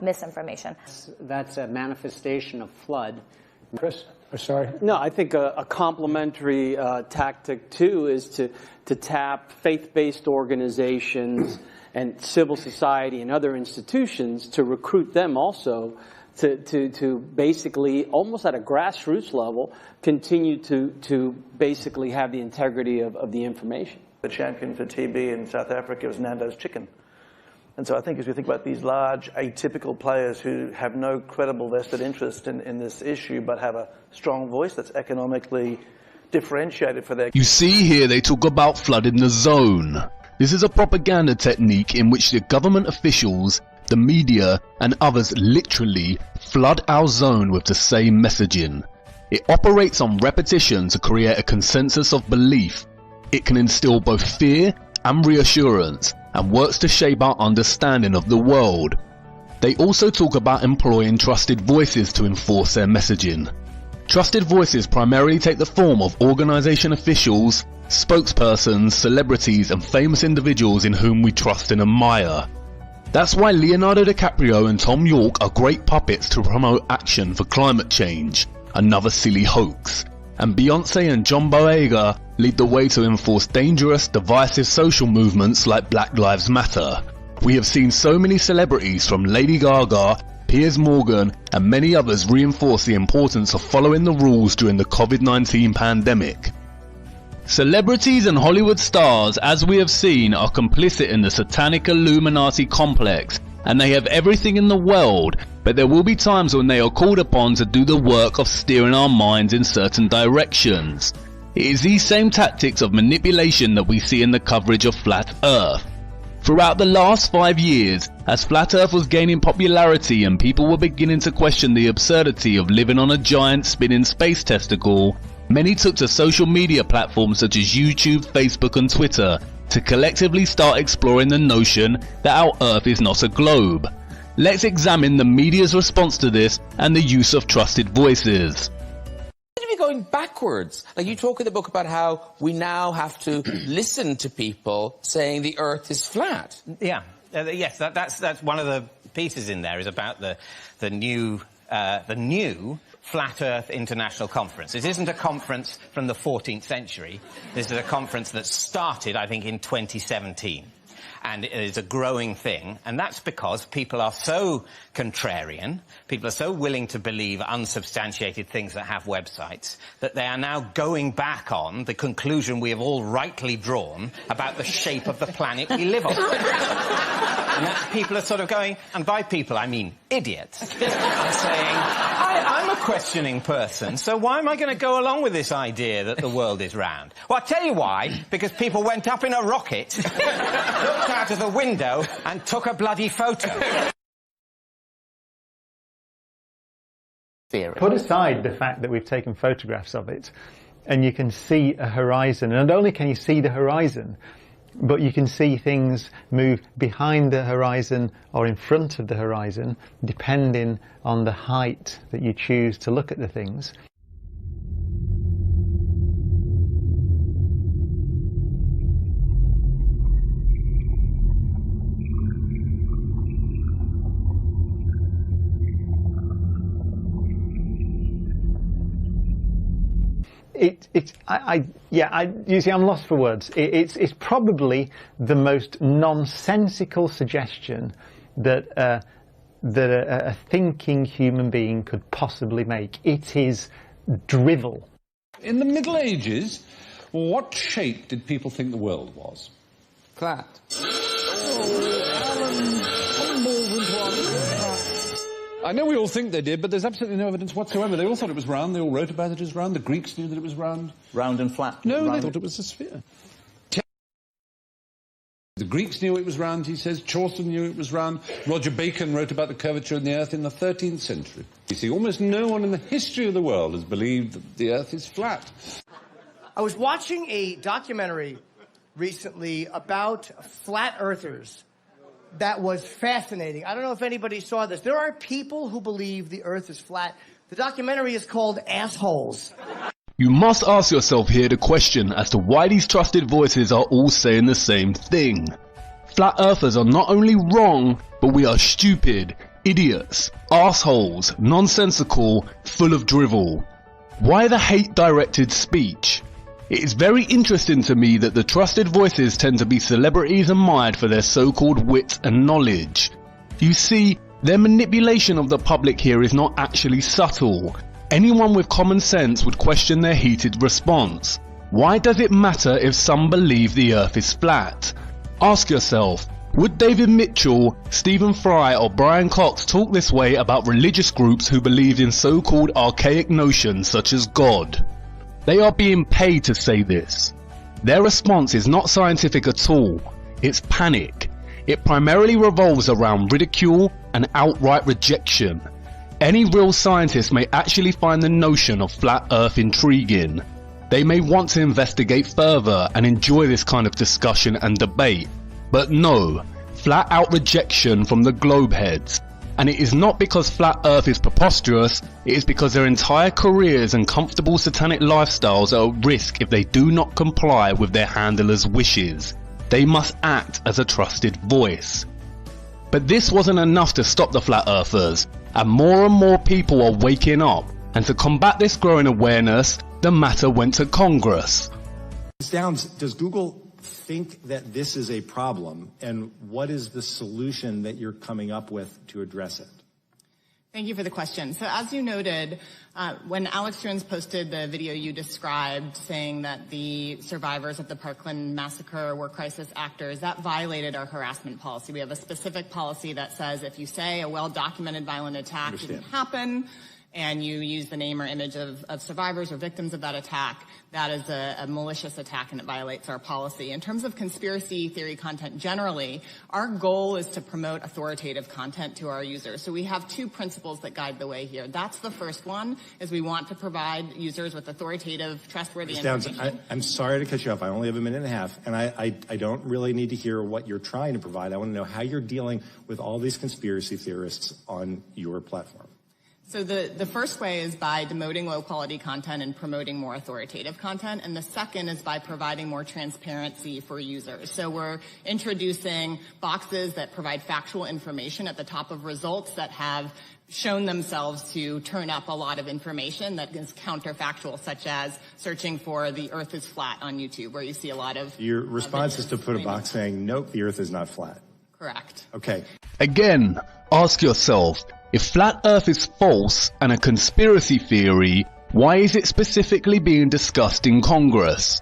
misinformation. That's a manifestation of flood. Chris? Sorry. No, I think a complementary tactic, too, is to tap faith-based organizations and civil society and other institutions to recruit them also to basically, almost at a grassroots level, continue to basically have the integrity of the information. The champion for TB in South Africa was Nando's Chicken. And so I think as we think about these large, atypical players who have no credible vested interest in this issue but have a strong voice that's economically differentiated for their... You see here they talk about flooding the zone. This is a propaganda technique in which the government officials, the media and others literally flood our zone with the same messaging. It operates on repetition to create a consensus of belief. It can instill both fear and reassurance and works to shape our understanding of the world. They also talk about employing trusted voices to enforce their messaging. Trusted voices primarily take the form of organization officials, spokespersons, celebrities and famous individuals in whom we trust and admire. That's why Leonardo DiCaprio and Tom York are great puppets to promote action for climate change, another silly hoax. And Beyonce and John Boyega lead the way to enforce dangerous, divisive social movements like Black Lives Matter. We have seen so many celebrities from Lady Gaga, Piers Morgan and many others reinforce the importance of following the rules during the COVID-19 pandemic. Celebrities and Hollywood stars, as we have seen, are complicit in the satanic Illuminati complex, and they have everything in the world, but there will be times when they are called upon to do the work of steering our minds in certain directions. It is these same tactics of manipulation that we see in the coverage of Flat Earth. Throughout the last 5 years, as Flat Earth was gaining popularity and people were beginning to question the absurdity of living on a giant spinning space testicle, many took to social media platforms such as YouTube, Facebook and Twitter to collectively start exploring the notion that our Earth is not a globe. Let's examine the media's response to this and the use of trusted voices. We're going backwards. Like you talk in the book about how we now have to listen to people saying the Earth is flat. Yeah, yes, that's one of the pieces in there is about the new Flat Earth International Conference. It isn't a conference from the 14th century. This is a conference that started, I think, in 2017. And it is a growing thing, and that's because people are so contrarian, people are so willing to believe unsubstantiated things that have websites, that they are now going back on the conclusion we have all rightly drawn about the shape of the planet we live on. And that people are sort of going, and by people I mean idiots, and saying, I'm a questioning person, so why am I going to go along with this idea that the world is round? Well, I'll tell you why, because people went up in a rocket, looked out of the window and took a bloody photo. Put aside the fact that we've taken photographs of it and you can see a horizon, and not only can you see the horizon, but you can see things move behind the horizon or in front of the horizon, depending on the height that you choose to look at the things. You see, I'm lost for words. It's probably the most nonsensical suggestion that a thinking human being could possibly make. It is drivel. In the Middle Ages, what shape did people think the world was? Flat. I know we all think they did, but there's absolutely no evidence whatsoever. They all thought it was round. They all wrote about it as round. The Greeks knew that it was round. Round and flat. No, they thought it was a sphere. The Greeks knew it was round, he says. Chaucer knew it was round. Roger Bacon wrote about the curvature of the Earth in the 13th century. You see, almost no one in the history of the world has believed that the Earth is flat. I was watching a documentary recently about flat earthers that was fascinating. I don't know if anybody saw this. There are people who believe the Earth is flat. The documentary is called Assholes. You must ask yourself here the question as to why these trusted voices are all saying the same thing. Flat earthers are not only wrong, but we are stupid, idiots, assholes, nonsensical, full of drivel. Why the hate-directed speech? It is very interesting to me that the trusted voices tend to be celebrities admired for their so-called wit and knowledge. You see, their manipulation of the public here is not actually subtle. Anyone with common sense would question their heated response. Why does it matter if some believe the Earth is flat? Ask yourself, would David Mitchell, Stephen Fry or Brian Cox talk this way about religious groups who believed in so-called archaic notions such as God? They are being paid to say this. Their response is not scientific at all. It's panic. It primarily revolves around ridicule and outright rejection. Any real scientist may actually find the notion of flat Earth intriguing. They may want to investigate further and enjoy this kind of discussion and debate. But no, flat out rejection from the globe heads. And it is not because flat Earth is preposterous, it is because their entire careers and comfortable satanic lifestyles are at risk if they do not comply with their handlers' wishes. They must act as a trusted voice. But this wasn't enough to stop the flat earthers, and more people are waking up, and to combat this growing awareness, the matter went to Congress. Ms. Downs, does Google think that this is a problem, and what is the solution that you're coming up with to address it? Thank you for the question. So as you noted, when Alex Jones posted the video you described saying that the survivors of the Parkland massacre were crisis actors, that violated our harassment policy. We have a specific policy that says if you say a well-documented violent attack didn't happen and you use the name or image of survivors or victims of that attack, that is a malicious attack and it violates our policy. In terms of conspiracy theory content generally, our goal is to promote authoritative content to our users. So we have two principles that guide the way here. That's the first one, is we want to provide users with authoritative, trustworthy information. Downs, I'm sorry to cut you off. I only have a minute and a half, and I don't really need to hear what you're trying to provide. I want to know how you're dealing with all these conspiracy theorists on your platform. So the first way is by demoting low-quality content and promoting more authoritative content, and the second is by providing more transparency for users. So we're introducing boxes that provide factual information at the top of results that have shown themselves to turn up a lot of information that is counterfactual, such as searching for the Earth is flat on YouTube, where you see a lot of... Your response is to put a box saying, nope, the Earth is not flat. Correct. Okay. Again, ask yourself, if flat Earth is false and a conspiracy theory, why is it specifically being discussed in Congress?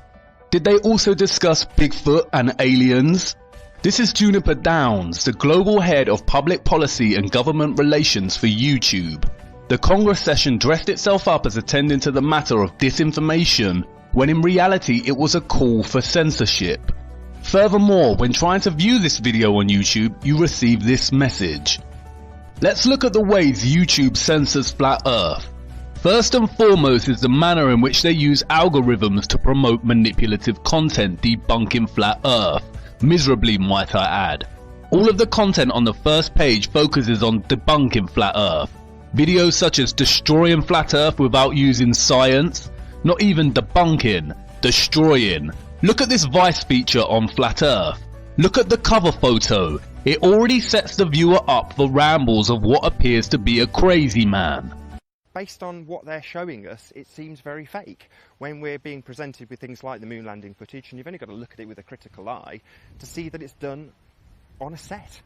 Did they also discuss Bigfoot and aliens? This is Juniper Downs, the global head of public policy and government relations for YouTube. The Congress session dressed itself up as attending to the matter of disinformation, when in reality it was a call for censorship. Furthermore, when trying to view this video on YouTube, you receive this message. Let's look at the ways YouTube censors flat Earth. First and foremost is the manner in which they use algorithms to promote manipulative content debunking flat Earth. Miserably, might I add. All of the content on the first page focuses on debunking flat Earth. Videos such as destroying flat Earth without using science, not even debunking, destroying. Look at this Vice feature on flat Earth. Look at the cover photo. It already sets the viewer up for rambles of what appears to be a crazy man. Based on what they're showing us, it seems very fake when we're being presented with things like the moon landing footage, and you've only got to look at it with a critical eye to see that it's done on a set.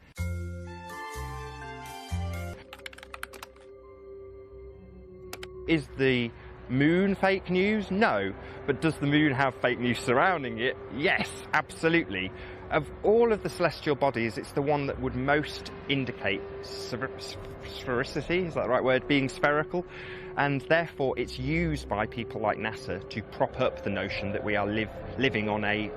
Is the moon fake news? No. But does the moon have fake news surrounding it? Yes, absolutely. Of all of the celestial bodies, it's the one that would most indicate sphericity, is that the right word, being spherical, and therefore it's used by people like NASA to prop up the notion that we are living on a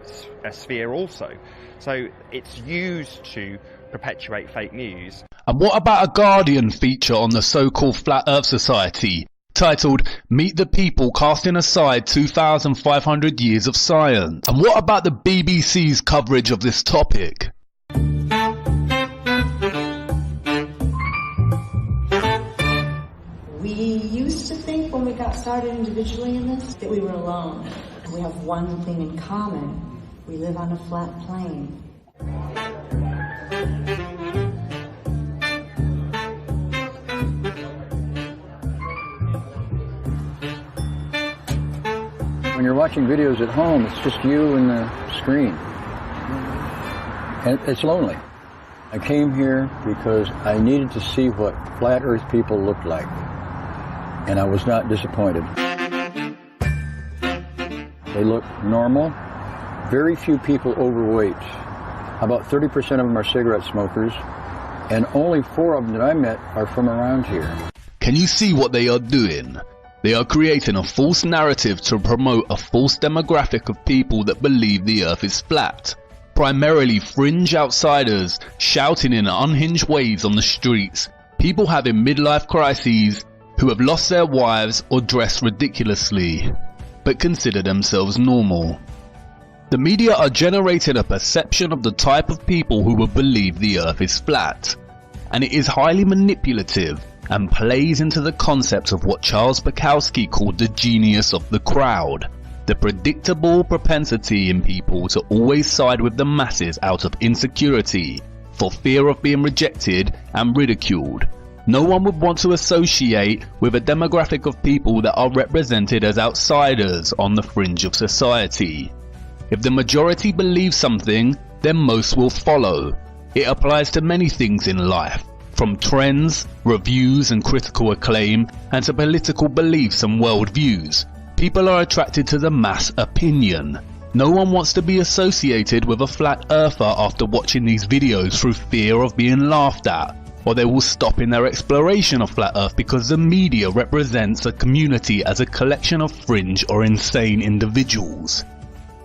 sphere also. So it's used to perpetuate fake news. And what about a Guardian feature on the so-called Flat Earth Society, titled Meet the People Casting Aside 2,500 Years of Science? And what about the BBC's coverage of this topic? We used to think when we got started individually in this that we were alone. We have one thing in common. We live on a flat plane. When you're watching videos at home, it's just you and the screen. And it's lonely. I came here because I needed to see what flat earth people looked like. And I was not disappointed. They look normal. Very few people overweight. About 30% of them are cigarette smokers. And only 4 of them that I met are from around here. Can you see what they are doing? They are creating a false narrative to promote a false demographic of people that believe the earth is flat. Primarily fringe outsiders shouting in unhinged ways on the streets, people having midlife crises, who have lost their wives or dress ridiculously, but consider themselves normal. The media are generating a perception of the type of people who will believe the earth is flat, and it is highly manipulative and plays into the concept of what Charles Bukowski called the genius of the crowd, the predictable propensity in people to always side with the masses out of insecurity, for fear of being rejected and ridiculed. No one would want to associate with a demographic of people that are represented as outsiders on the fringe of society. If the majority believe something, then most will follow. It applies to many things in life, from trends, reviews and critical acclaim, and to political beliefs and worldviews. People are attracted to the mass opinion. No one wants to be associated with a flat earther after watching these videos through fear of being laughed at, or they will stop in their exploration of flat earth because the media represents a community as a collection of fringe or insane individuals.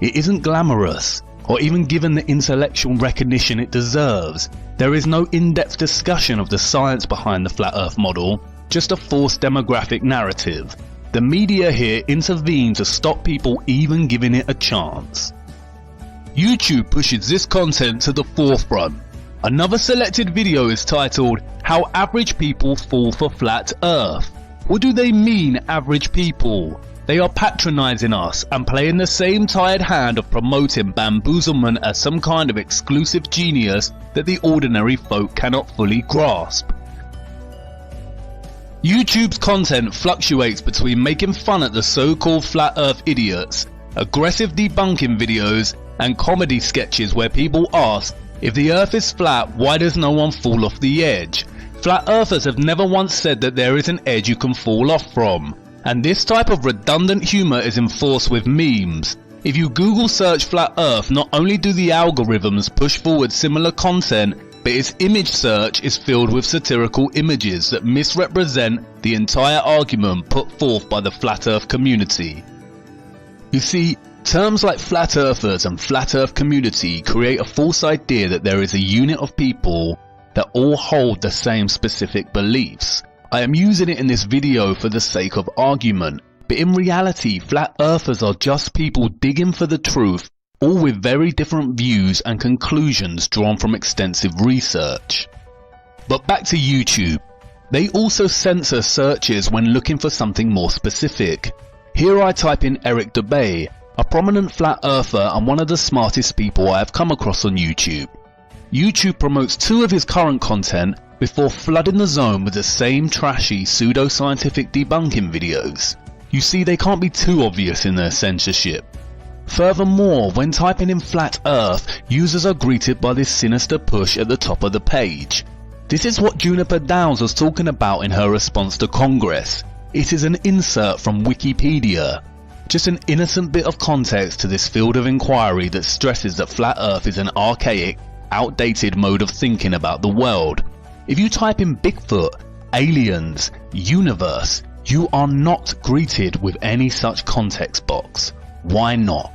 It isn't glamorous, or even given the intellectual recognition it deserves. There is no in-depth discussion of the science behind the flat earth model, just a forced demographic narrative. The media here intervene to stop people even giving it a chance. YouTube pushes this content to the forefront. Another selected video is titled, How Average People Fall for Flat Earth. What do they mean, average people? They are patronizing us and playing the same tired hand of promoting bamboozlement as some kind of exclusive genius that the ordinary folk cannot fully grasp. YouTube's content fluctuates between making fun at the so-called flat earth idiots, aggressive debunking videos, and comedy sketches where people ask, if the earth is flat, why does no one fall off the edge? Flat earthers have never once said that there is an edge you can fall off from. And this type of redundant humour is enforced with memes. If you Google search flat earth, not only do the algorithms push forward similar content, but its image search is filled with satirical images that misrepresent the entire argument put forth by the flat earth community. You see, terms like flat earthers and flat earth community create a false idea that there is a unit of people that all hold the same specific beliefs. I am using it in this video for the sake of argument, but in reality flat earthers are just people digging for the truth, all with very different views and conclusions drawn from extensive research. But back to YouTube. They also censor searches when looking for something more specific. Here I type in Eric Dubay, a prominent flat earther and one of the smartest people I have come across on YouTube. YouTube promotes 2 of his current content before flooding the zone with the same trashy pseudo-scientific debunking videos. You see, they can't be too obvious in their censorship. Furthermore, when typing in flat earth, users are greeted by this sinister push at the top of the page. This is what Juniper Downs was talking about in her response to Congress. It is an insert from Wikipedia. Just an innocent bit of context to this field of inquiry that stresses that Flat Earth is an archaic, outdated mode of thinking about the world. If you type in Bigfoot, aliens, universe, you are not greeted with any such context box. Why not?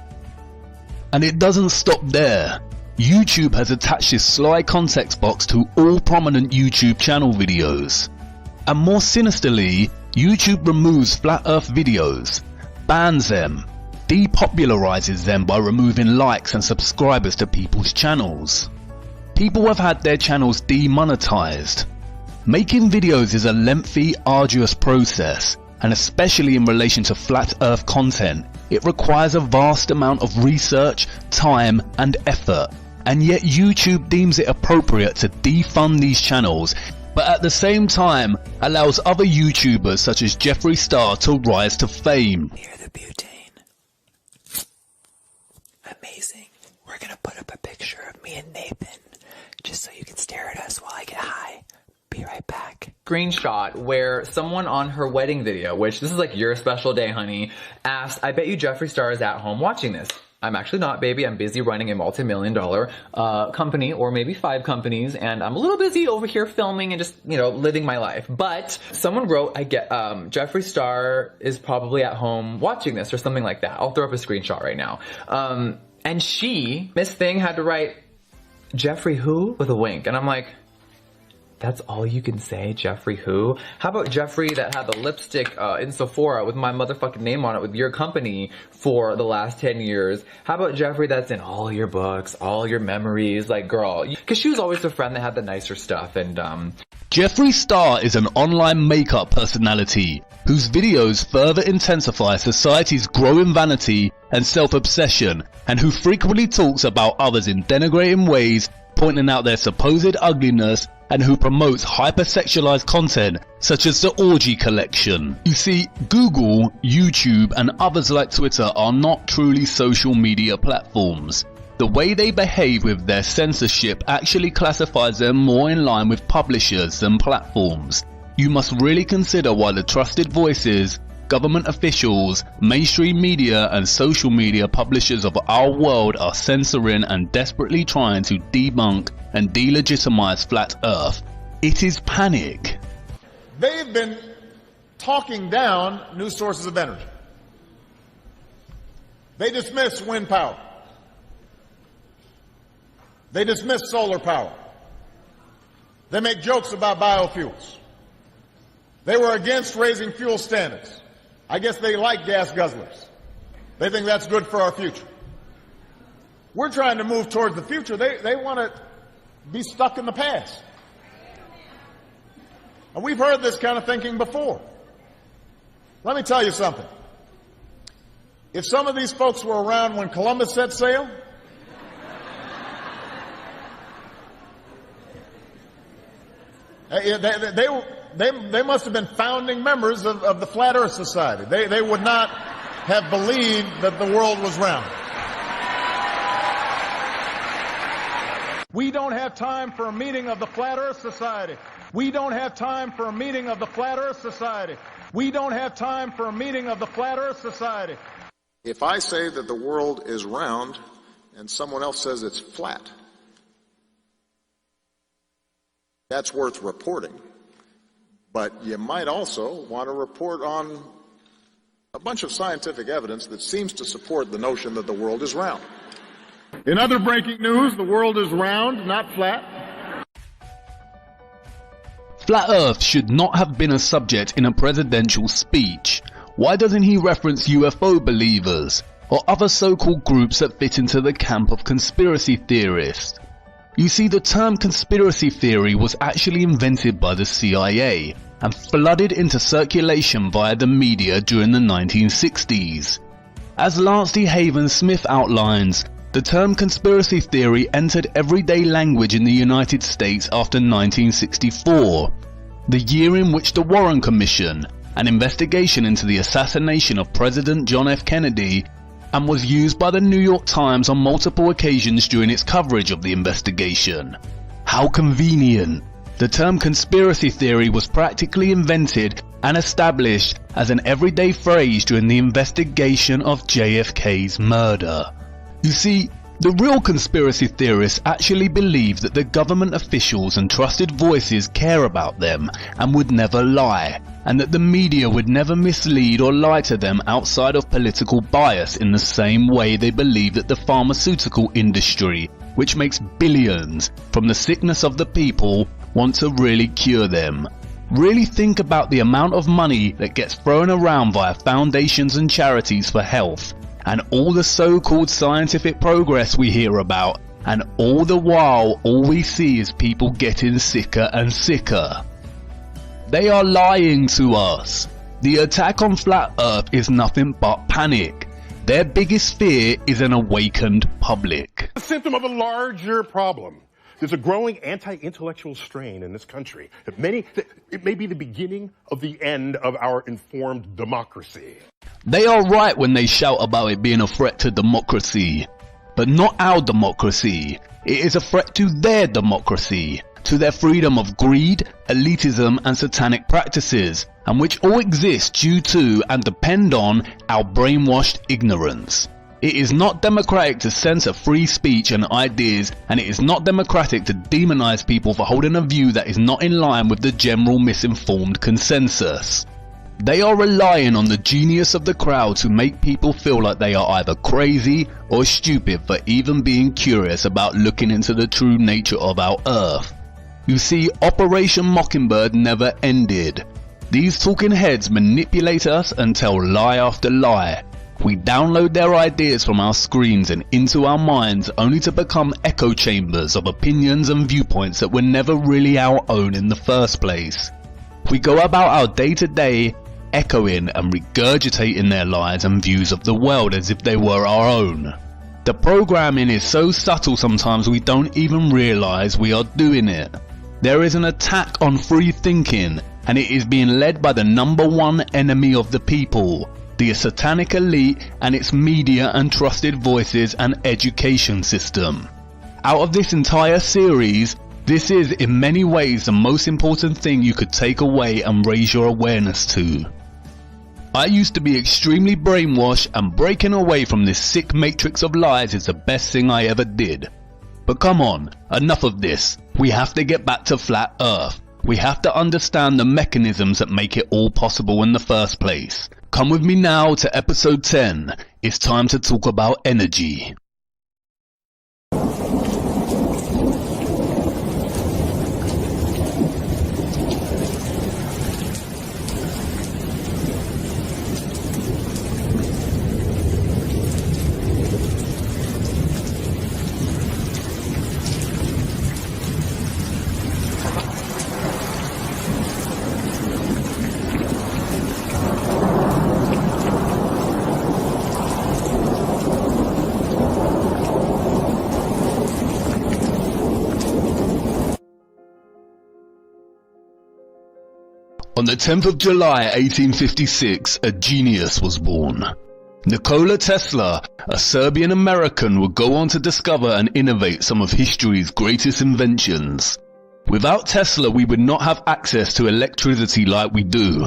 And it doesn't stop there. YouTube has attached this sly context box to all prominent YouTube channel videos. And more sinisterly, YouTube removes Flat Earth videos, bans them, depopularizes them by removing likes and subscribers to people's channels. People have had their channels demonetized. Making videos is a lengthy, arduous process, and especially in relation to Flat Earth content, it requires a vast amount of research, time and effort, and yet YouTube deems it appropriate to defund these channels, but at the same time allows other YouTubers such as Jeffree Star to rise to fame. Near the butane. Amazing. We're gonna put up a picture of me and Nathan, just so you can stare at us while I get high. Be right back. Screenshot where someone on her wedding video, which this is like your special day, honey, asked, I bet you Jeffree Star is at home watching this. I'm actually not, baby. I'm busy running a multi-million-dollar company, or maybe 5 companies, and I'm a little busy over here filming and just, you know, living my life. But someone wrote, Jeffree Star is probably at home watching this, or something like that. I'll throw up a screenshot right now. And Miss Thing had to write, Jeffree who? With a wink. And I'm like, that's all you can say, Jeffree who? How about Jeffree that had the lipstick in Sephora with my motherfucking name on it with your company for the last 10 years? How about Jeffree that's in all your books, all your memories? Like, girl, because she was always the friend that had the nicer stuff. And Jeffree Star is an online makeup personality whose videos further intensify society's growing vanity and self-obsession, and who frequently talks about others in denigrating ways, pointing out their supposed ugliness, and who promotes hypersexualized content such as the Orgy Collection. You see, Google, YouTube and others like Twitter are not truly social media platforms. The way they behave with their censorship actually classifies them more in line with publishers than platforms. You must really consider why the trusted voices, government officials, mainstream media and social media publishers of our world are censoring and desperately trying to debunk and delegitimize Flat Earth. It is panic. They've been talking down new sources of energy. They dismiss wind power. They dismiss solar power. They make jokes about biofuels. They were against raising fuel standards. I guess they like gas guzzlers. They think that's good for our future. We're trying to move towards the future. They want to be stuck in the past. And we've heard this kind of thinking before. Let me tell you something. If some of these folks were around when Columbus set sail, they must have been founding members of the Flat Earth Society. They would not have believed that the world was round. We don't have time for a meeting of the Flat Earth Society. We don't have time for a meeting of the Flat Earth Society. We don't have time for a meeting of the Flat Earth Society. If I say that the world is round and someone else says it's flat, that's worth reporting. But you might also want to report on a bunch of scientific evidence that seems to support the notion that the world is round. In other breaking news, the world is round, not flat. Flat Earth should not have been a subject in a presidential speech. Why doesn't he reference UFO believers or other so-called groups that fit into the camp of conspiracy theorists? You see, the term conspiracy theory was actually invented by the CIA and flooded into circulation via the media during the 1960s. As Lance D. Haven Smith outlines, the term conspiracy theory entered everyday language in the United States after 1964, the year in which the Warren Commission, an investigation into the assassination of President John F. Kennedy, and was used by the New York Times on multiple occasions during its coverage of the investigation. How convenient! The term conspiracy theory was practically invented and established as an everyday phrase during the investigation of JFK's murder. You see, the real conspiracy theorists actually believe that the government officials and trusted voices care about them and would never lie, and that the media would never mislead or lie to them outside of political bias in the same way they believe that the pharmaceutical industry, which makes billions from the sickness of the people, want to really cure them. Really think about the amount of money that gets thrown around via foundations and charities for health, and all the so-called scientific progress we hear about, and all the while all we see is people getting sicker and sicker. They are lying to us. The attack on Flat Earth is nothing but panic. Their biggest fear is an awakened public. A symptom of a larger problem. There's a growing anti-intellectual strain in this country. It may be the beginning of the end of our informed democracy. They are right when they shout about it being a threat to democracy. But not our democracy. It is a threat to their democracy, to their freedom of greed, elitism and satanic practices, and which all exist due to and depend on our brainwashed ignorance. It is not democratic to censor free speech and ideas, and it is not democratic to demonize people for holding a view that is not in line with the general misinformed consensus. They are relying on the genius of the crowd to make people feel like they are either crazy or stupid for even being curious about looking into the true nature of our Earth. You see, Operation Mockingbird never ended. These talking heads manipulate us and tell lie after lie. We download their ideas from our screens and into our minds only to become echo chambers of opinions and viewpoints that were never really our own in the first place. We go about our day-to-day echoing and regurgitating their lies and views of the world as if they were our own. The programming is so subtle sometimes we don't even realize we are doing it. There is an attack on free thinking, and it is being led by the #1 enemy of the people, the satanic elite and its media and trusted voices and education system. Out of this entire series, this is in many ways the most important thing you could take away and raise your awareness to. I used to be extremely brainwashed, and breaking away from this sick matrix of lies is the best thing I ever did. But come on, enough of this. We have to get back to Flat Earth. We have to understand the mechanisms that make it all possible in the first place. Come with me now to episode 10. It's time to talk about energy. On the 10th of July 1856, a genius was born. Nikola Tesla, a Serbian American, would go on to discover and innovate some of history's greatest inventions. Without Tesla, we would not have access to electricity like we do.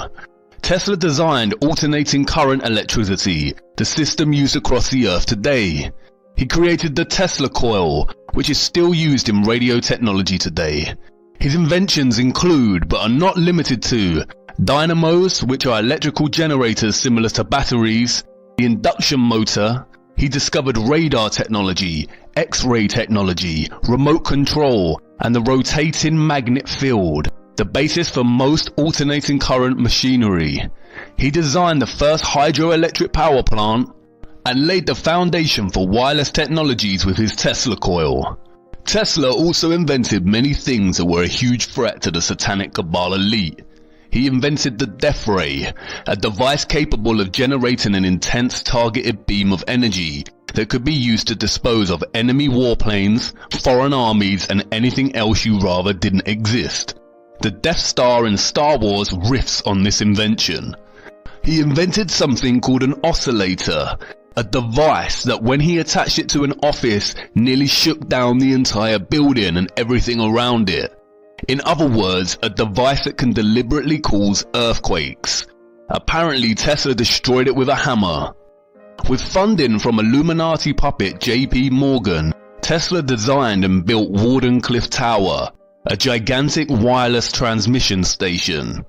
Tesla designed alternating current electricity, the system used across the Earth today. He created the Tesla coil, which is still used in radio technology today. His inventions include, but are not limited to, dynamos, which are electrical generators similar to batteries, the induction motor. He discovered radar technology, X-ray technology, remote control, and the rotating magnet field, the basis for most alternating current machinery. He designed the first hydroelectric power plant and laid the foundation for wireless technologies with his Tesla coil. Tesla also invented many things that were a huge threat to the satanic cabal elite. He invented the Death Ray, a device capable of generating an intense targeted beam of energy that could be used to dispose of enemy warplanes, foreign armies, and anything else you rather didn't exist. The Death Star in Star Wars riffs on this invention. He invented something called an oscillator, a device that when he attached it to an office nearly shook down the entire building and everything around it. In other words, a device that can deliberately cause earthquakes. Apparently, Tesla destroyed it with a hammer. With funding from Illuminati puppet JP Morgan, Tesla designed and built Wardenclyffe Tower, a gigantic wireless transmission station.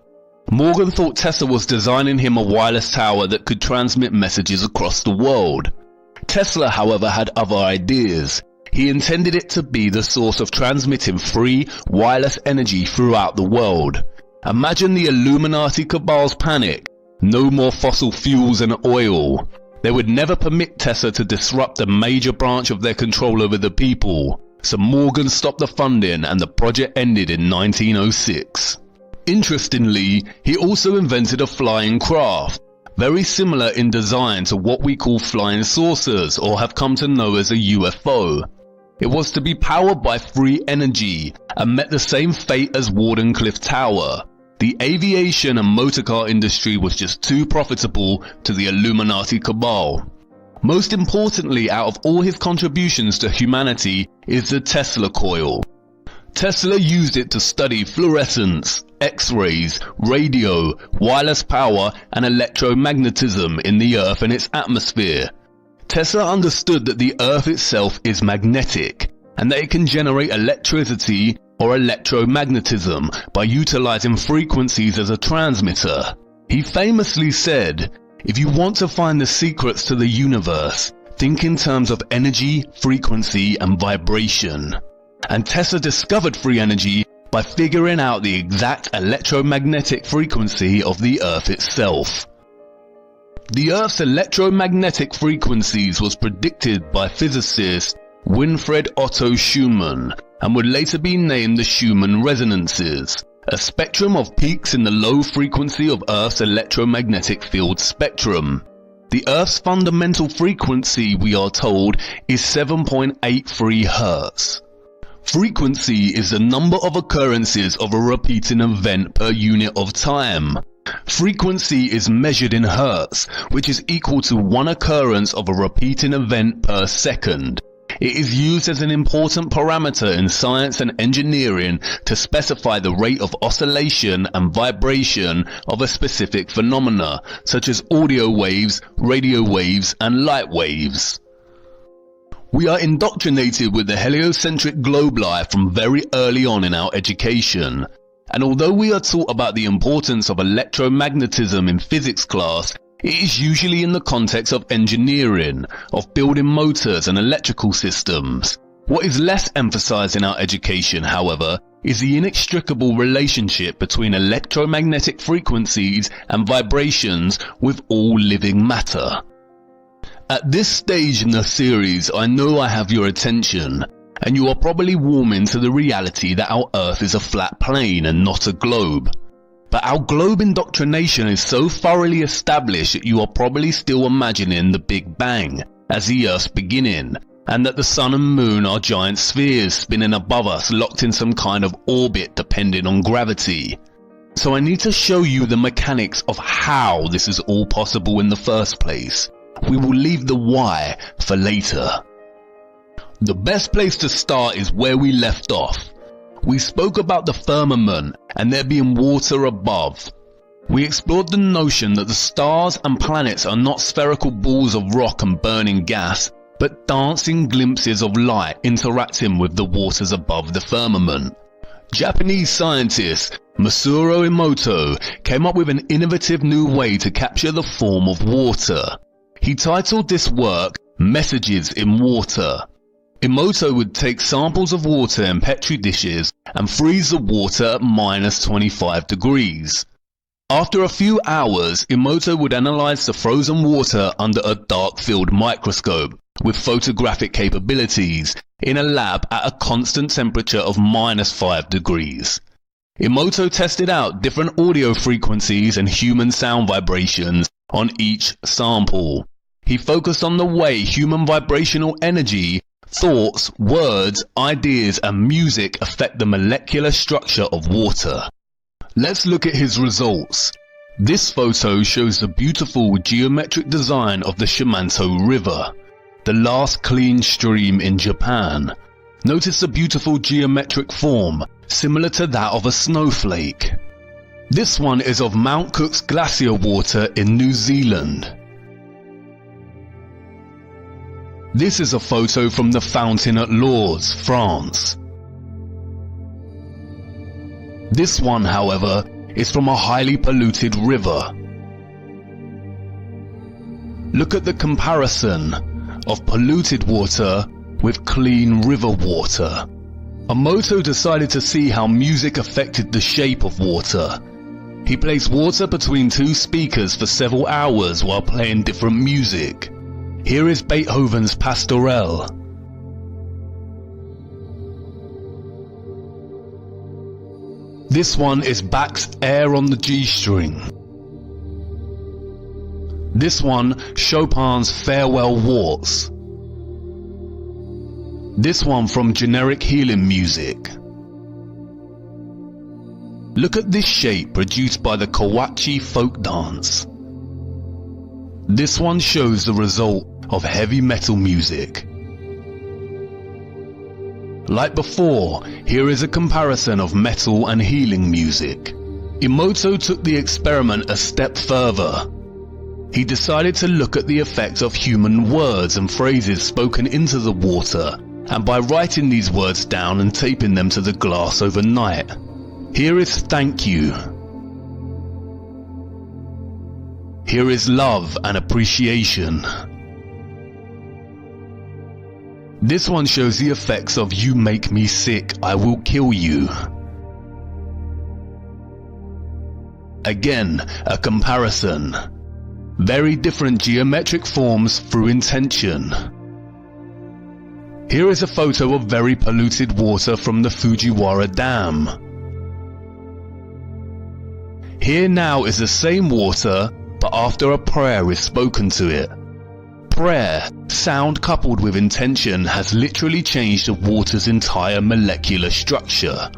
Morgan thought Tesla was designing him a wireless tower that could transmit messages across the world. Tesla, however, had other ideas. He intended it to be the source of transmitting free, wireless energy throughout the world. Imagine the Illuminati cabal's panic. No more fossil fuels and oil. They would never permit Tesla to disrupt a major branch of their control over the people. So Morgan stopped the funding and the project ended in 1906. Interestingly, he also invented a flying craft, very similar in design to what we call flying saucers or have come to know as a UFO. It was to be powered by free energy and met the same fate as Wardenclyffe Tower. The aviation and motorcar industry was just too profitable to the Illuminati cabal. Most importantly, out of all his contributions to humanity is the Tesla coil. Tesla used it to study fluorescence, X-rays, radio, wireless power and electromagnetism in the Earth and its atmosphere. Tesla understood that the Earth itself is magnetic and that it can generate electricity or electromagnetism by utilizing frequencies as a transmitter. He famously said, "If you want to find the secrets to the universe, think in terms of energy, frequency and vibration." And Tesla discovered free energy by figuring out the exact electromagnetic frequency of the Earth itself. The Earth's electromagnetic frequencies was predicted by physicist Winfried Otto Schumann and would later be named the Schumann resonances, a spectrum of peaks in the low frequency of Earth's electromagnetic field spectrum. The Earth's fundamental frequency, we are told, is 7.83 Hz. Frequency is the number of occurrences of a repeating event per unit of time. Frequency is measured in Hertz, which is equal to 1 occurrence of a repeating event per second. It is used as an important parameter in science and engineering to specify the rate of oscillation and vibration of a specific phenomena, such as audio waves, radio waves, and light waves. We are indoctrinated with the heliocentric globe lie from very early on in our education. And although we are taught about the importance of electromagnetism in physics class, it is usually in the context of engineering, of building motors and electrical systems. What is less emphasized in our education, however, is the inextricable relationship between electromagnetic frequencies and vibrations with all living matter. At this stage in the series, I know I have your attention, and you are probably warming to the reality that our Earth is a flat plane and not a globe. But our globe indoctrination is so thoroughly established that you are probably still imagining the Big Bang as the Earth's beginning, and that the Sun and Moon are giant spheres spinning above us locked in some kind of orbit depending on gravity. So I need to show you the mechanics of how this is all possible in the first place. We will leave the why for later. The best place to start is where we left off. We spoke about the firmament and there being water above. We explored the notion that the stars and planets are not spherical balls of rock and burning gas, but dancing glimpses of light interacting with the waters above the firmament. Japanese scientist Masaru Emoto came up with an innovative new way to capture the form of water. He titled this work Messages in Water. Emoto would take samples of water in petri dishes and freeze the water at -25 degrees. After a few hours, Emoto would analyze the frozen water under a dark field microscope with photographic capabilities in a lab at a constant temperature of -5 degrees. Emoto tested out different audio frequencies and human sound vibrations on each sample. He focused on the way human vibrational energy, thoughts, words, ideas and music affect the molecular structure of water. Let's look at his results. This photo shows the beautiful geometric design of the Shimanto River, the last clean stream in Japan. Notice the beautiful geometric form, similar to that of a snowflake. This one is of Mount Cook's glacier water in New Zealand. This is a photo from the fountain at Lourdes, France. This one, however, is from a highly polluted river. Look at the comparison of polluted water with clean river water. Emoto decided to see how music affected the shape of water. He placed water between two speakers for several hours while playing different music. Here is Beethoven's Pastorelle. This one is Bach's Air on the G string. This one, Chopin's Farewell Waltz. This one from Generic Healing Music. Look at this shape produced by the Kawachi folk dance. This one shows the result of heavy metal music. Like before, here is a comparison of metal and healing music. Emoto took the experiment a step further. He decided to look at the effect of human words and phrases spoken into the water, and by writing these words down and taping them to the glass overnight. Here is thank you. Here is love and appreciation. This one shows the effects of you make me sick, I will kill you. Again, a comparison. Very different geometric forms through intention. Here is a photo of very polluted water from the Fujiwara Dam. Here now is the same water, but after a prayer is spoken to it. Prayer, sound coupled with intention, has literally changed the water's entire molecular structure.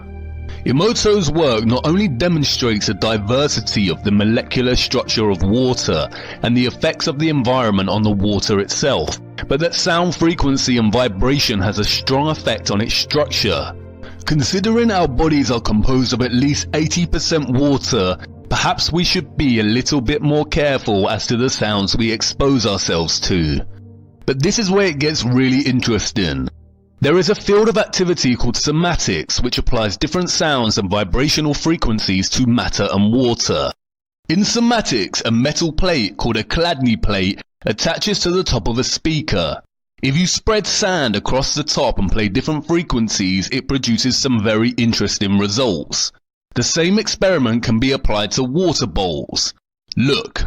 Emoto's work not only demonstrates the diversity of the molecular structure of water and the effects of the environment on the water itself, but that sound frequency and vibration has a strong effect on its structure. Considering our bodies are composed of at least 80% water, perhaps we should be a little bit more careful as to the sounds we expose ourselves to. But this is where it gets really interesting. There is a field of activity called somatics, which applies different sounds and vibrational frequencies to matter and water. In somatics, a metal plate called a Chladni plate attaches to the top of a speaker. If you spread sand across the top and play different frequencies, it produces some very interesting results. The same experiment can be applied to water bowls. Look.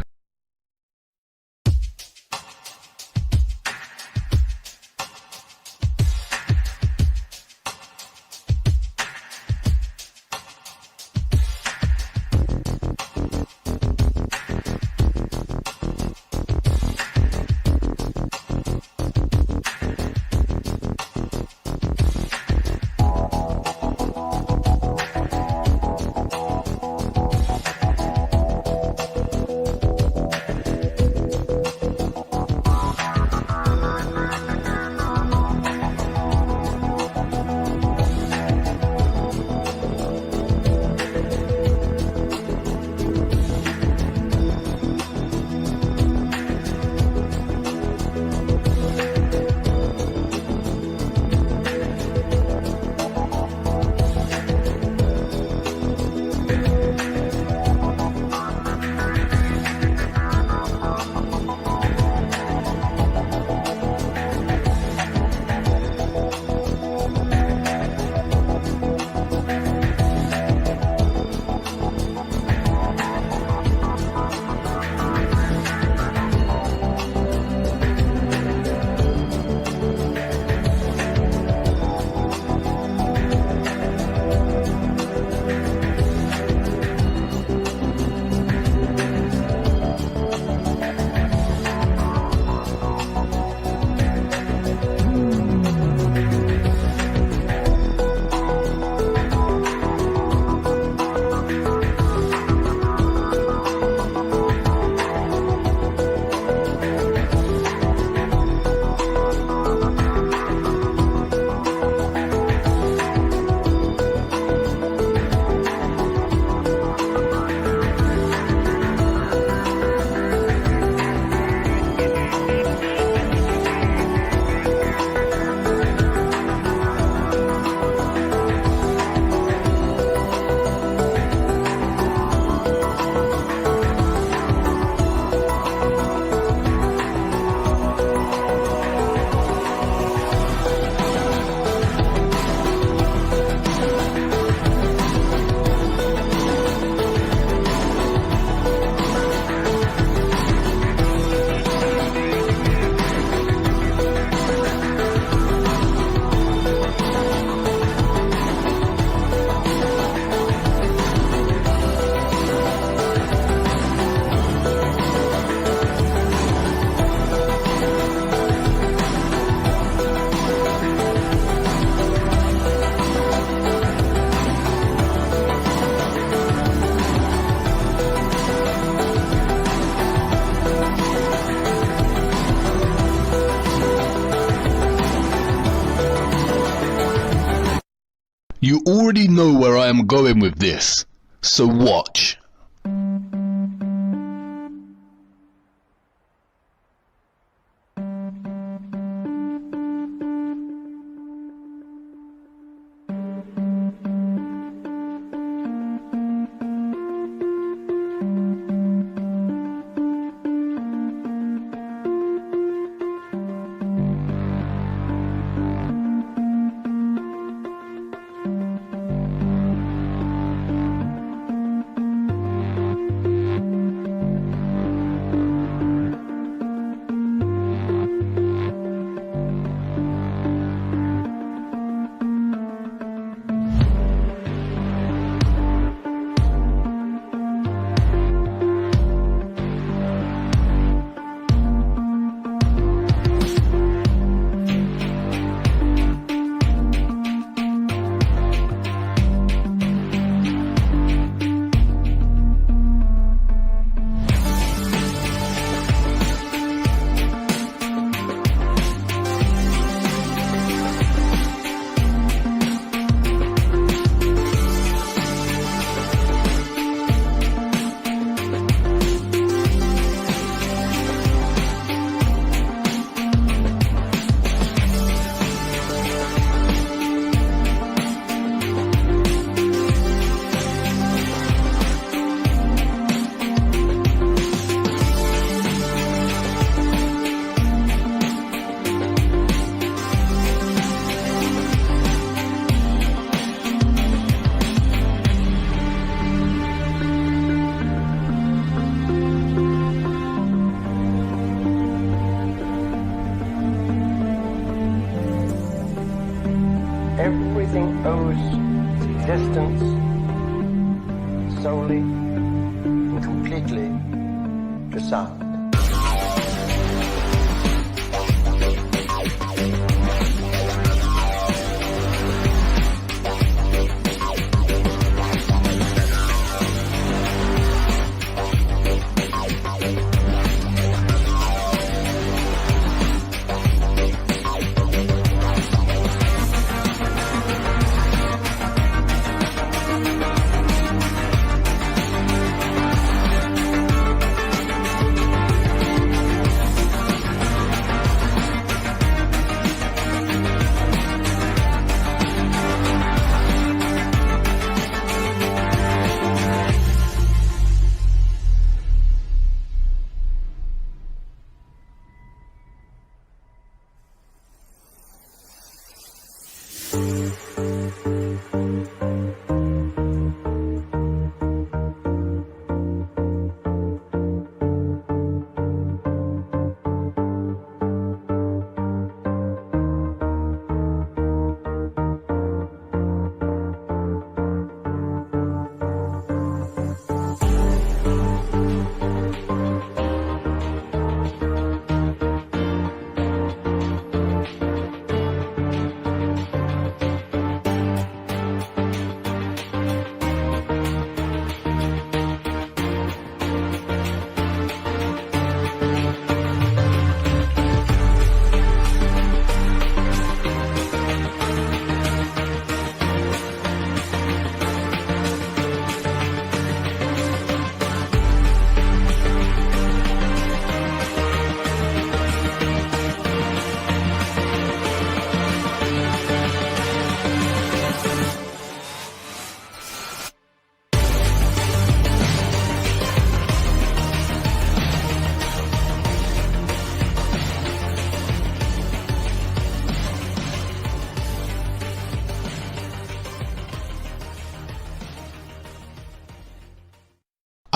I'm going with this. So watch. Everything owes its existence solely and completely to sound.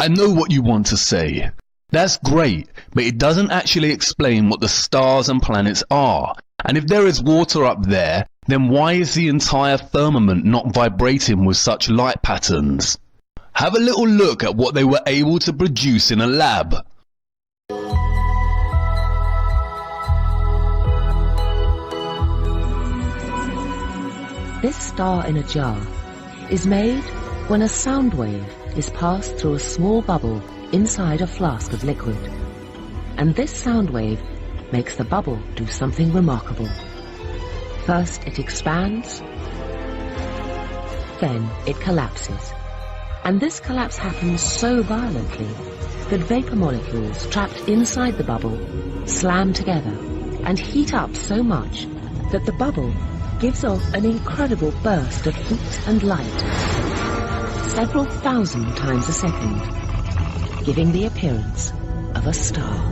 I know what you want to say. That's great, but it doesn't actually explain what the stars and planets are. And if there is water up there, then why is the entire firmament not vibrating with such light patterns? Have a little look at what they were able to produce in a lab. This star in a jar is made when a sound wave is passed through a small bubble inside a flask of liquid. And this sound wave makes the bubble do something remarkable. First it expands, then it collapses. And this collapse happens so violently that vapor molecules trapped inside the bubble slam together and heat up so much that the bubble gives off an incredible burst of heat and light, several thousand times a second, giving the appearance of a star.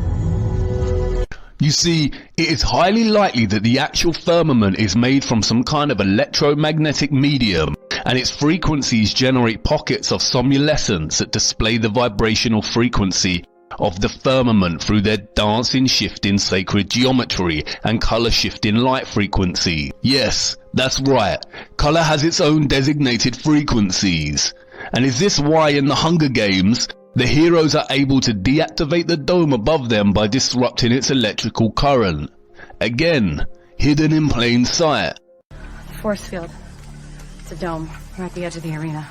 You see, it is highly likely that the actual firmament is made from some kind of electromagnetic medium, and its frequencies generate pockets of somnolescence that display the vibrational frequency of the firmament through their dancing shift in sacred geometry and color shift in light frequency. Yes, that's right, color has its own designated frequencies. And is this why in the Hunger Games, the heroes are able to deactivate the dome above them by disrupting its electrical current? Again, hidden in plain sight. Force field. It's a dome. We're at the edge of the arena.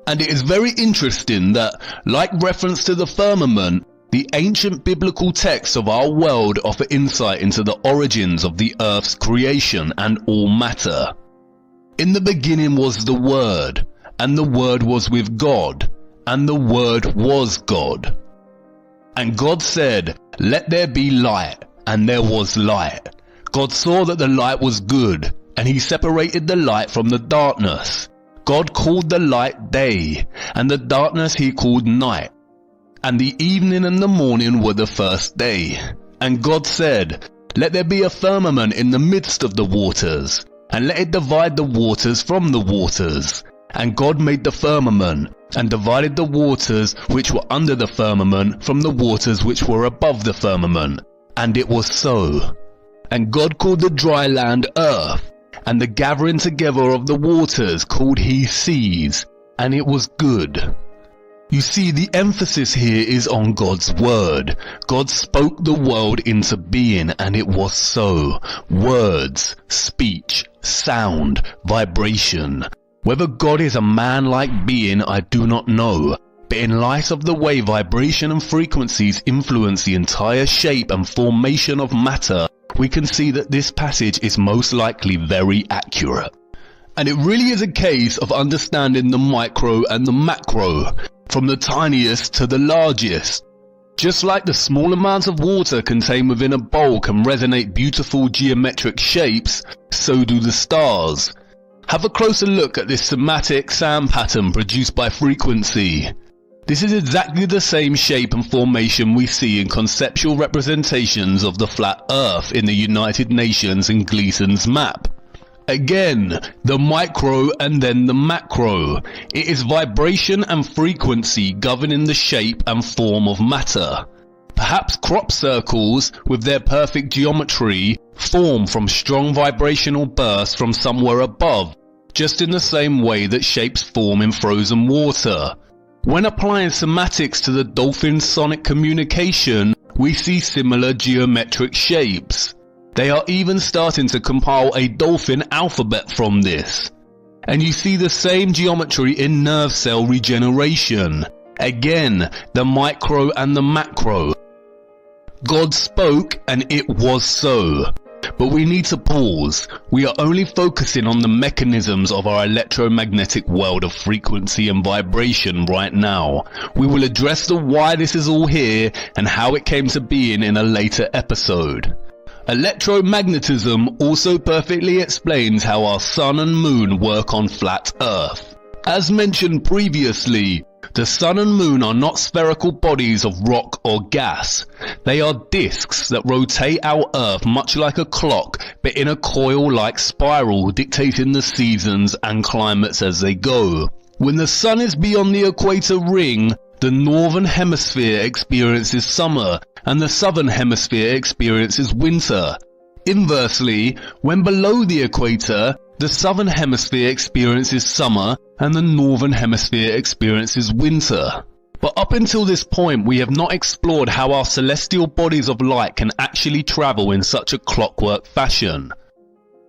And it is very interesting that, like reference to the firmament, the ancient biblical texts of our world offer insight into the origins of the Earth's creation and all matter. In the beginning was the Word, and the Word was with God, and the Word was God. And God said, "Let there be light," and there was light. God saw that the light was good, and he separated the light from the darkness. God called the light day, and the darkness he called night. And the evening and the morning were the first day. And God said, "Let there be a firmament in the midst of the waters, and let it divide the waters from the waters." And God made the firmament, and divided the waters which were under the firmament from the waters which were above the firmament. And it was so. And God called the dry land earth, and the gathering together of the waters called he seas, and it was good. You see, the emphasis here is on God's word. God spoke the world into being, and it was so. Words, speech, sound, vibration. Whether God is a man-like being, I do not know. But in light of the way vibration and frequencies influence the entire shape and formation of matter, we can see that this passage is most likely very accurate. And it really is a case of understanding the micro and the macro, from the tiniest to the largest. Just like the small amounts of water contained within a bowl can resonate beautiful geometric shapes, so do the stars. Have a closer look at this somatic sound pattern produced by frequency. This is exactly the same shape and formation we see in conceptual representations of the flat Earth in the United Nations in Gleason's map. Again, the micro and then the macro. It is vibration and frequency governing the shape and form of matter. Perhaps crop circles, with their perfect geometry, form from strong vibrational bursts from somewhere above, just in the same way that shapes form in frozen water. When applying semantics to the dolphin sonic communication, we see similar geometric shapes. They are even starting to compile a dolphin alphabet from this. And you see the same geometry in nerve cell regeneration. Again, the micro and the macro. God spoke and it was so. But we need to pause. We are only focusing on the mechanisms of our electromagnetic world of frequency and vibration right now. We will address the why this is all here and how it came to being in a later episode. Electromagnetism also perfectly explains how our sun and moon work on flat Earth. As mentioned previously, the sun and moon are not spherical bodies of rock or gas. They are disks that rotate our Earth much like a clock, but in a coil-like spiral dictating the seasons and climates as they go. When the sun is beyond the equator ring, the northern hemisphere experiences summer and the southern hemisphere experiences winter. Inversely, when below the equator, the southern hemisphere experiences summer and the northern hemisphere experiences winter. But up until this point, we have not explored how our celestial bodies of light can actually travel in such a clockwork fashion.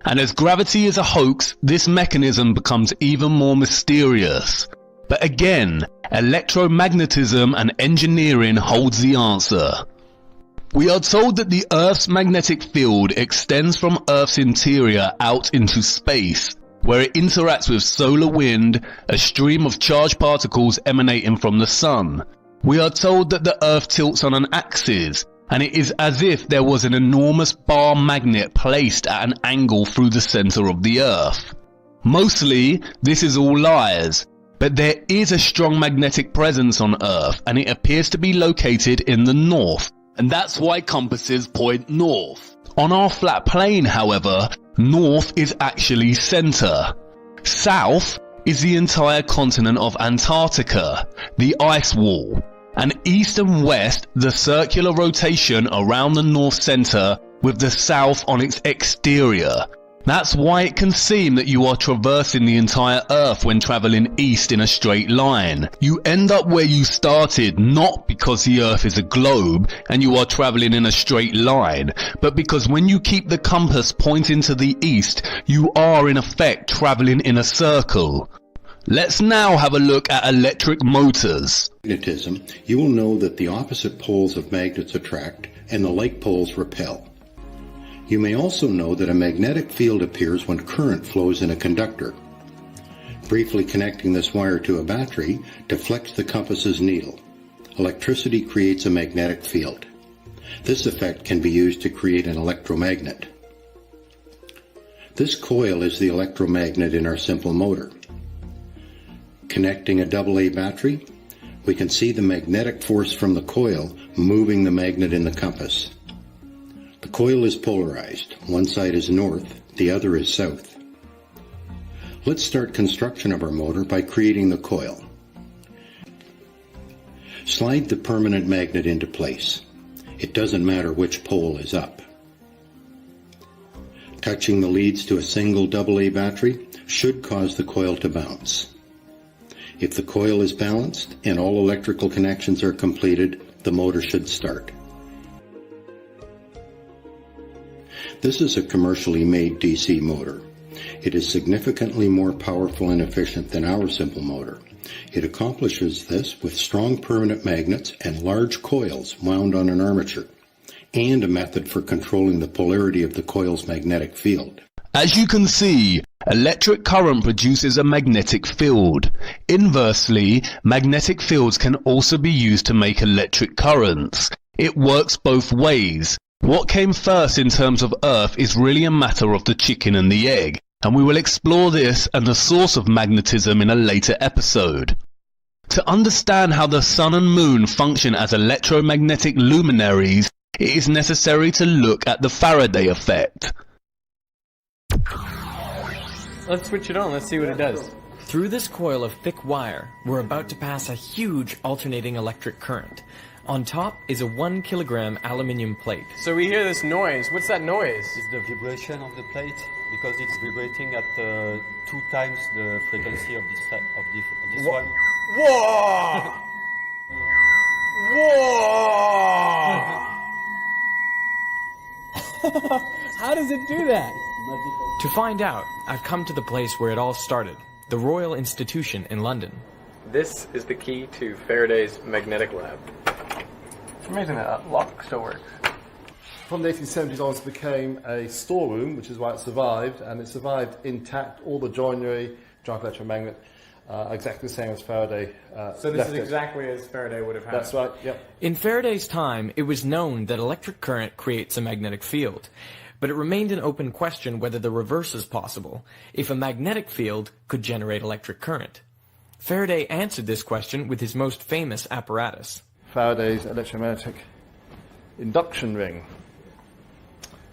And as gravity is a hoax, this mechanism becomes even more mysterious. But again, electromagnetism and engineering holds the answer. We are told that the Earth's magnetic field extends from Earth's interior out into space, where it interacts with solar wind, a stream of charged particles emanating from the sun. We are told that the Earth tilts on an axis, and it is as if there was an enormous bar magnet placed at an angle through the center of the Earth. Mostly, this is all lies, but there is a strong magnetic presence on Earth, and it appears to be located in the north, and that's why compasses point north. On our flat plane, however, north is actually center. South is the entire continent of Antarctica, the ice wall, and east and west the circular rotation around the north center with the south on its exterior. That's why it can seem that you are traversing the entire Earth when traveling east in a straight line. You end up where you started not because the Earth is a globe and you are traveling in a straight line, but because when you keep the compass pointing to the east, you are in effect traveling in a circle. Let's now have a look at electric motors. Magnetism, you will know that the opposite poles of magnets attract and the like poles repel. You may also know that a magnetic field appears when current flows in a conductor. Briefly connecting this wire to a battery deflects the compass's needle. Electricity creates a magnetic field. This effect can be used to create an electromagnet. This coil is the electromagnet in our simple motor. Connecting a AA battery, we can see the magnetic force from the coil moving the magnet in the compass. The coil is polarized. One side is north, the other is south. Let's start construction of our motor by creating the coil. Slide the permanent magnet into place. It doesn't matter which pole is up. Touching the leads to a single AA battery should cause the coil to bounce. If the coil is balanced and all electrical connections are completed, the motor should start. This is a commercially made DC motor. It is significantly more powerful and efficient than our simple motor. It accomplishes this with strong permanent magnets and large coils wound on an armature, and a method for controlling the polarity of the coil's magnetic field. As you can see, electric current produces a magnetic field. Inversely, magnetic fields can also be used to make electric currents. It works both ways. What came first in terms of Earth is really a matter of the chicken and the egg, and we will explore this and the source of magnetism in a later episode. To understand how the sun and moon function as electromagnetic luminaries, it is necessary to look at the Faraday effect. Let's switch it on, let's see what it does. Through this coil of thick wire, we're about to pass a huge alternating electric current. On top is a 1 kilogram aluminium plate. So we hear this noise. What's that noise? It's the vibration of the plate, because it's vibrating at 2 times the frequency of this one. Whoa! Whoa! How does it do that? To find out, I've come to the place where it all started, the Royal Institution in London. This is the key to Faraday's magnetic lab. It's amazing that lock still works. From the 1870s onwards, it became a storeroom, which is why it survived, and it survived intact. All the joinery, giant electromagnet, exactly the same as Faraday. So this is exactly as Faraday would have had. That's right, yep. In Faraday's time, it was known that electric current creates a magnetic field, but it remained an open question whether the reverse is possible, if a magnetic field could generate electric current. Faraday answered this question with his most famous apparatus. Faraday's electromagnetic induction ring,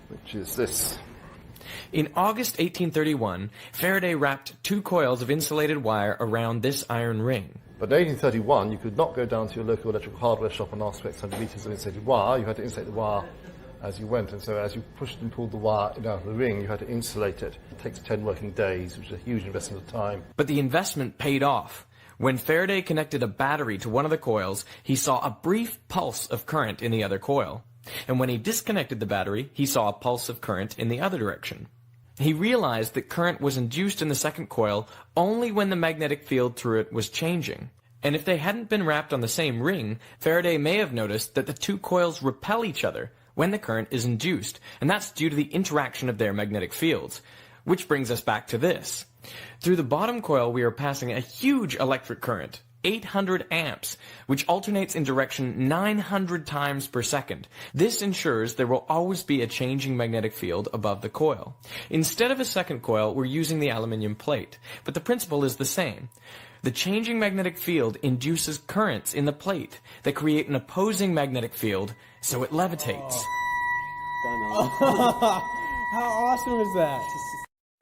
which is this. In August 1831, Faraday wrapped 2 coils of insulated wire around this iron ring. But in 1831, you could not go down to your local electrical hardware shop and ask for X hundred meters of insulated wire. You had to insulate the wire as you went, and so as you pushed and pulled the wire out of the ring, you had to insulate it. It takes 10 working days, which is a huge investment of time. But the investment paid off. When Faraday connected a battery to one of the coils, he saw a brief pulse of current in the other coil. And when he disconnected the battery, he saw a pulse of current in the other direction. He realized that current was induced in the second coil only when the magnetic field through it was changing. And if they hadn't been wrapped on the same ring, Faraday may have noticed that the 2 coils repel each other when the current is induced, and that's due to the interaction of their magnetic fields. Which brings us back to this. Through the bottom coil, we are passing a huge electric current, 800 amps, which alternates in direction 900 times per second. This ensures there will always be a changing magnetic field above the coil. Instead of a second coil, we're using the aluminum plate, but the principle is the same. The changing magnetic field induces currents in the plate that create an opposing magnetic field, so it levitates. How awesome is that?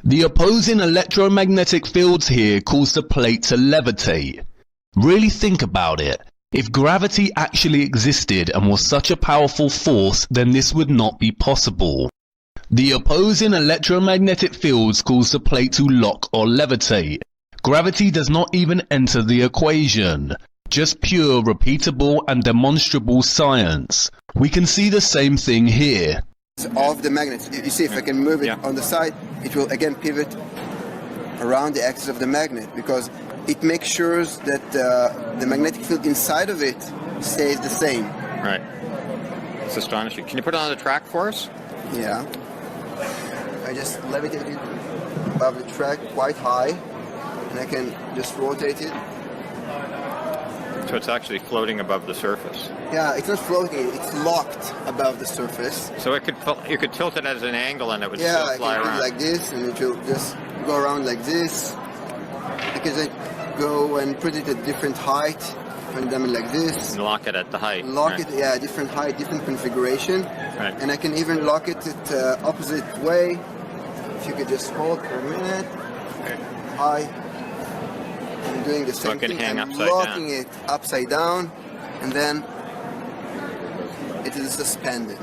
The opposing electromagnetic fields here cause the plate to levitate. Really think about it. If gravity actually existed and was such a powerful force, then this would not be possible. The opposing electromagnetic fields cause the plate to lock or levitate. Gravity does not even enter the equation. Just pure, repeatable and demonstrable science. We can see the same thing here. Of the magnets, you see, if I can move it on the side, it will again pivot around the axis of the magnet, because it makes sure that the magnetic field inside of it stays the same. Right. It's astonishing. Can you put it on the track for us? Yeah. I just levitate it above the track quite high, and I can just rotate it. So it's actually floating above the surface. Yeah, it's not floating, it's locked above the surface. So you could tilt it at an angle and it would still fly around. Yeah, like this, and it will just go around like this. Because I go and put it at different height, and then like this. And lock it at the height. Lock it, yeah, different height, different configuration. Right. And I can even lock it at opposite way. If you could just hold for a minute. Okay. High. I'm doing the same thing. I'm locking it upside down, and then it is suspended.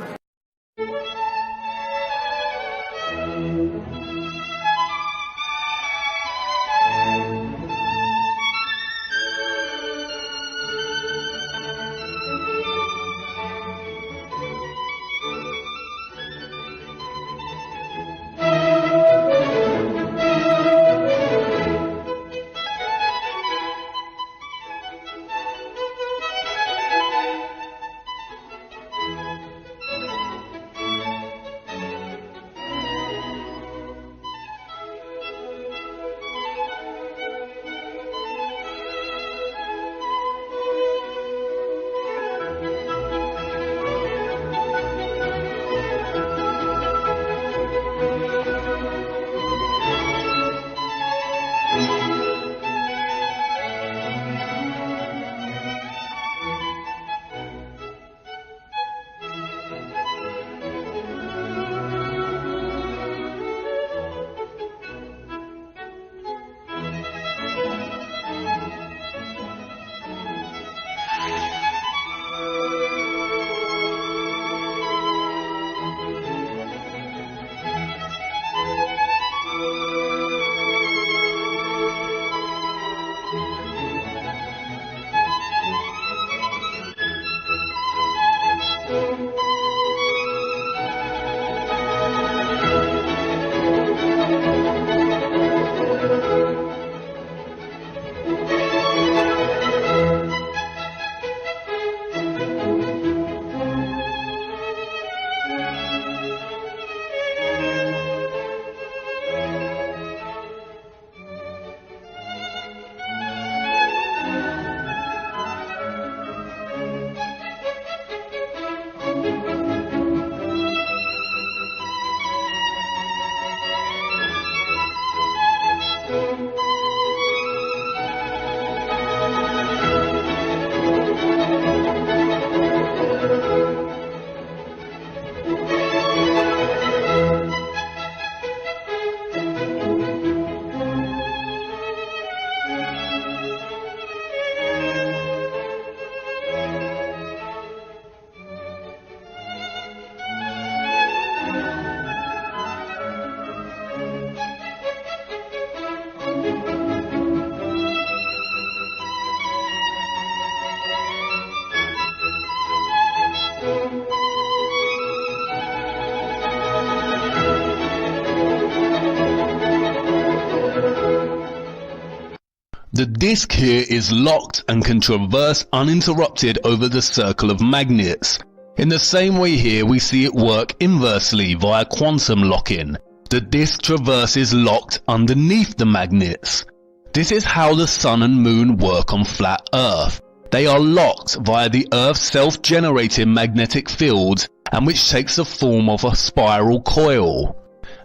The disc here is locked and can traverse uninterrupted over the circle of magnets. In the same way here we see it work inversely via quantum locking. the disk traverses locked underneath the magnets. This is how the sun and moon work on flat Earth. They are locked via the Earth's self-generating magnetic fields, and which takes the form of a spiral coil.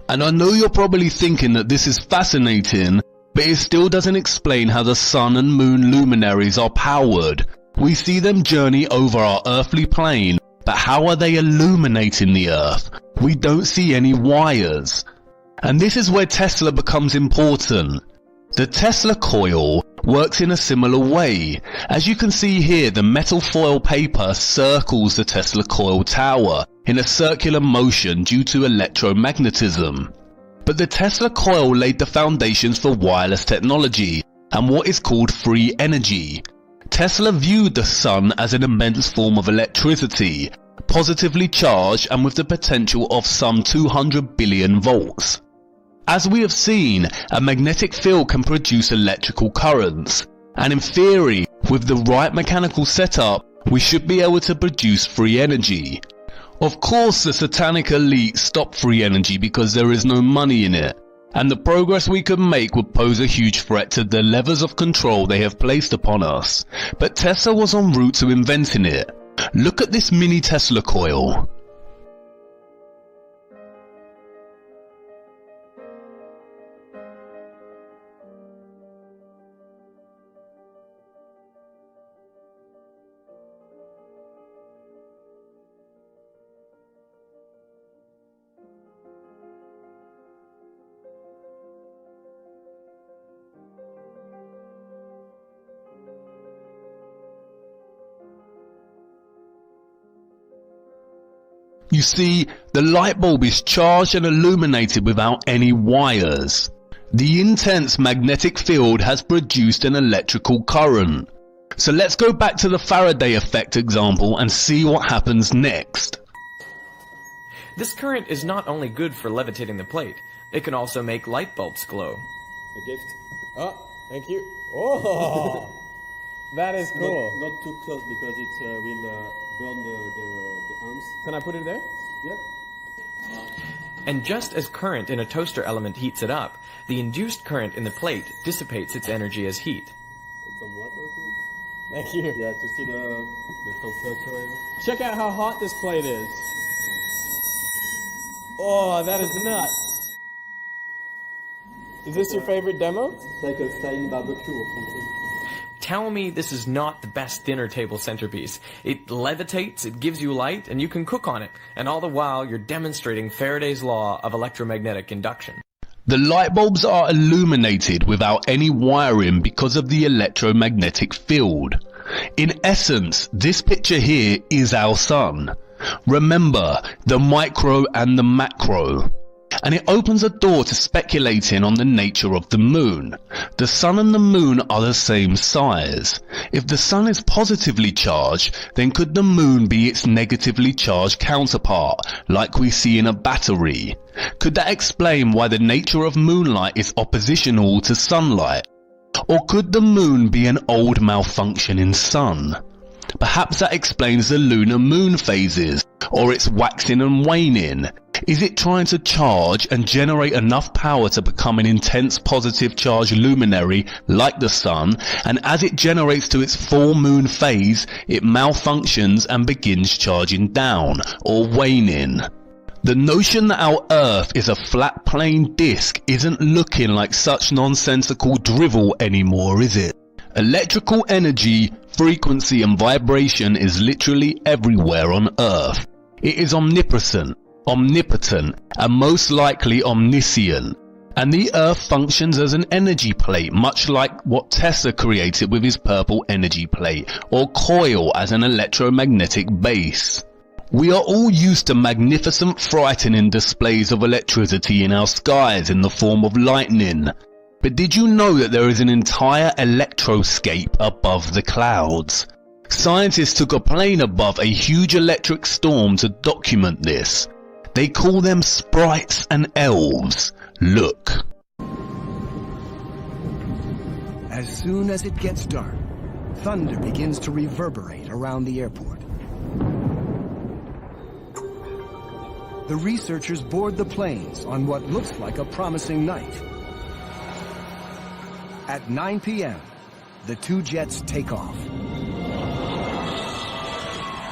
And I know you're probably thinking that this is fascinating, but it still doesn't explain how the sun and moon luminaries are powered. We see them journey over our earthly plane, but how are they illuminating the Earth? We don't see any wires. And this is where Tesla becomes important. The Tesla coil works in a similar way. As you can see here, the metal foil paper circles the Tesla coil tower in a circular motion due to electromagnetism. But the Tesla coil laid the foundations for wireless technology and what is called free energy. Tesla viewed the sun as an immense form of electricity, positively charged and with the potential of some 200 billion volts. As we have seen, a magnetic field can produce electrical currents, and in theory, with the right mechanical setup, we should be able to produce free energy. Of course, the satanic elite stopped free energy because there is no money in it, and the progress we could make would pose a huge threat to the levers of control they have placed upon us. But Tesla was en route to inventing it. Look at this mini Tesla coil. You see, the light bulb is charged and illuminated without any wires. The intense magnetic field has produced an electrical current. So let's go back to the Faraday effect example and see what happens next. This current is not only good for levitating the plate, it can also make light bulbs glow. A gift. Oh, thank you. Oh, that is cool. Not too close because it will burn the arms. Can I put it there? Yep. And just as current in a toaster element heats it up, the induced current in the plate dissipates its energy as heat. Some water too. Thank you. Yeah, to see the temperature. Check out how hot this plate is. Oh, that is nuts. Is this your favorite demo? It's like a flying barbecue or something. Tell me this is not the best dinner table centerpiece. It levitates, it gives you light, and you can cook on it. And all the while, you're demonstrating Faraday's law of electromagnetic induction. The light bulbs are illuminated without any wiring because of the electromagnetic field. In essence, this picture here is our sun. Remember, the micro and the macro. And it opens a door to speculating on the nature of the moon. The sun and the moon are the same size. If the sun is positively charged, then could the moon be its negatively charged counterpart, like we see in a battery? Could that explain why the nature of moonlight is oppositional to sunlight? Or could the moon be an old malfunctioning sun? Perhaps that explains the lunar moon phases, or its waxing and waning. Is it trying to charge and generate enough power to become an intense positive charge luminary like the sun, and as it generates to its full moon phase, it malfunctions and begins charging down, or waning? The notion that our Earth is a flat plain disk isn't looking like such nonsensical drivel anymore, is it? Electrical energy, frequency and vibration is literally everywhere on Earth. It is omnipresent, omnipotent, and most likely omniscient. And the Earth functions as an energy plate, much like what Tesla created with his purple energy plate, or coil as an electromagnetic base. We are all used to magnificent, frightening displays of electricity in our skies in the form of lightning. But did you know that there is an entire electroscape above the clouds? Scientists took a plane above a huge electric storm to document this. They call them sprites and elves. Look. As soon as it gets dark, thunder begins to reverberate around the airport. the researchers board the planes on what looks like a promising night. At 9 p.m., the two jets take off.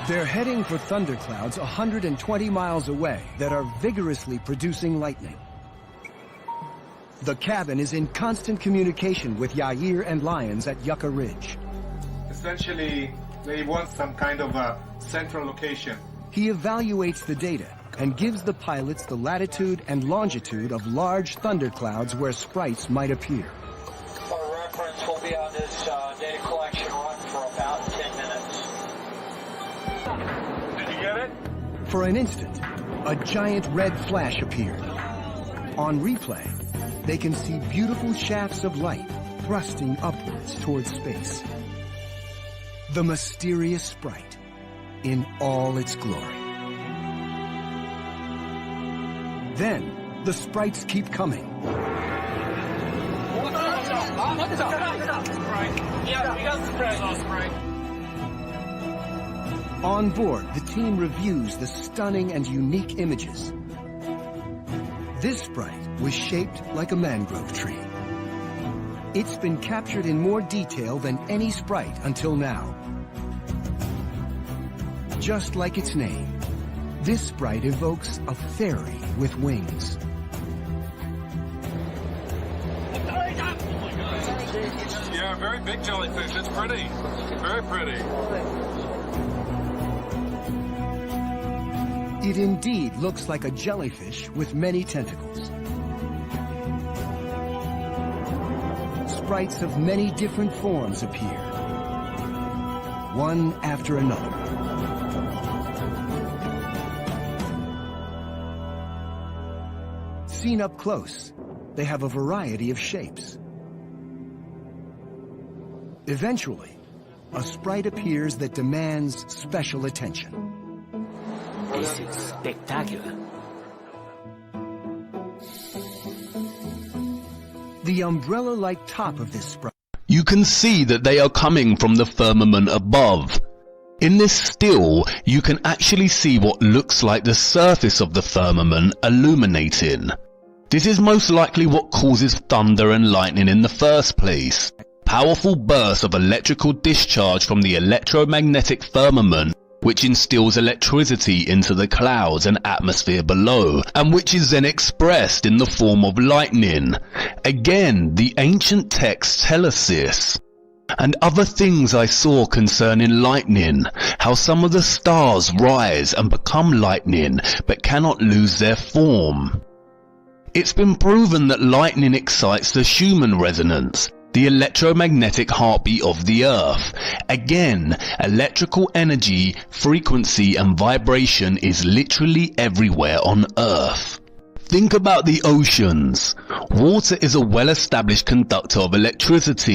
They're heading for thunderclouds 120 miles away that are vigorously producing lightning. The cabin is in constant communication with Yair and Lyons at Yucca Ridge. Essentially, they want some kind of a central location. He evaluates the data and gives the pilots the latitude and longitude of large thunderclouds where sprites might appear. For reference, we'll be on this data collection run for about 10 minutes. Did you get it? For an instant, a giant red flash appeared. On replay, they can see beautiful shafts of light thrusting upwards towards space. The mysterious sprite in all its glory. Then, the sprites keep coming. On board, the team reviews the stunning and unique images. This sprite was shaped like a mangrove tree. It's been captured in more detail than any sprite until now. Just like its name, this sprite evokes a fairy with wings. Yeah, very big jellyfish. It's pretty. Very pretty. It indeed looks like a jellyfish with many tentacles. Sprites of many different forms appear, one after another. Seen up close, they have a variety of shapes. Eventually, a sprite appears that demands special attention. This is spectacular. The umbrella-like top of this sprite. You can see that they are coming from the firmament above. In this still, you can actually see what looks like the surface of the firmament illuminating. This is most likely what causes thunder and lightning in the first place. Powerful bursts of electrical discharge from the electromagnetic firmament, which instills electricity into the clouds and atmosphere below, and which is then expressed in the form of lightning. Again, the ancient texts tell us this. And other things I saw concerning lightning, how some of the stars rise and become lightning, but cannot lose their form. It's been proven that lightning excites the Schumann resonance, the electromagnetic heartbeat of the Earth. Again, electrical energy, frequency and vibration is literally everywhere on Earth. Think about the oceans. Water is a well-established conductor of electricity.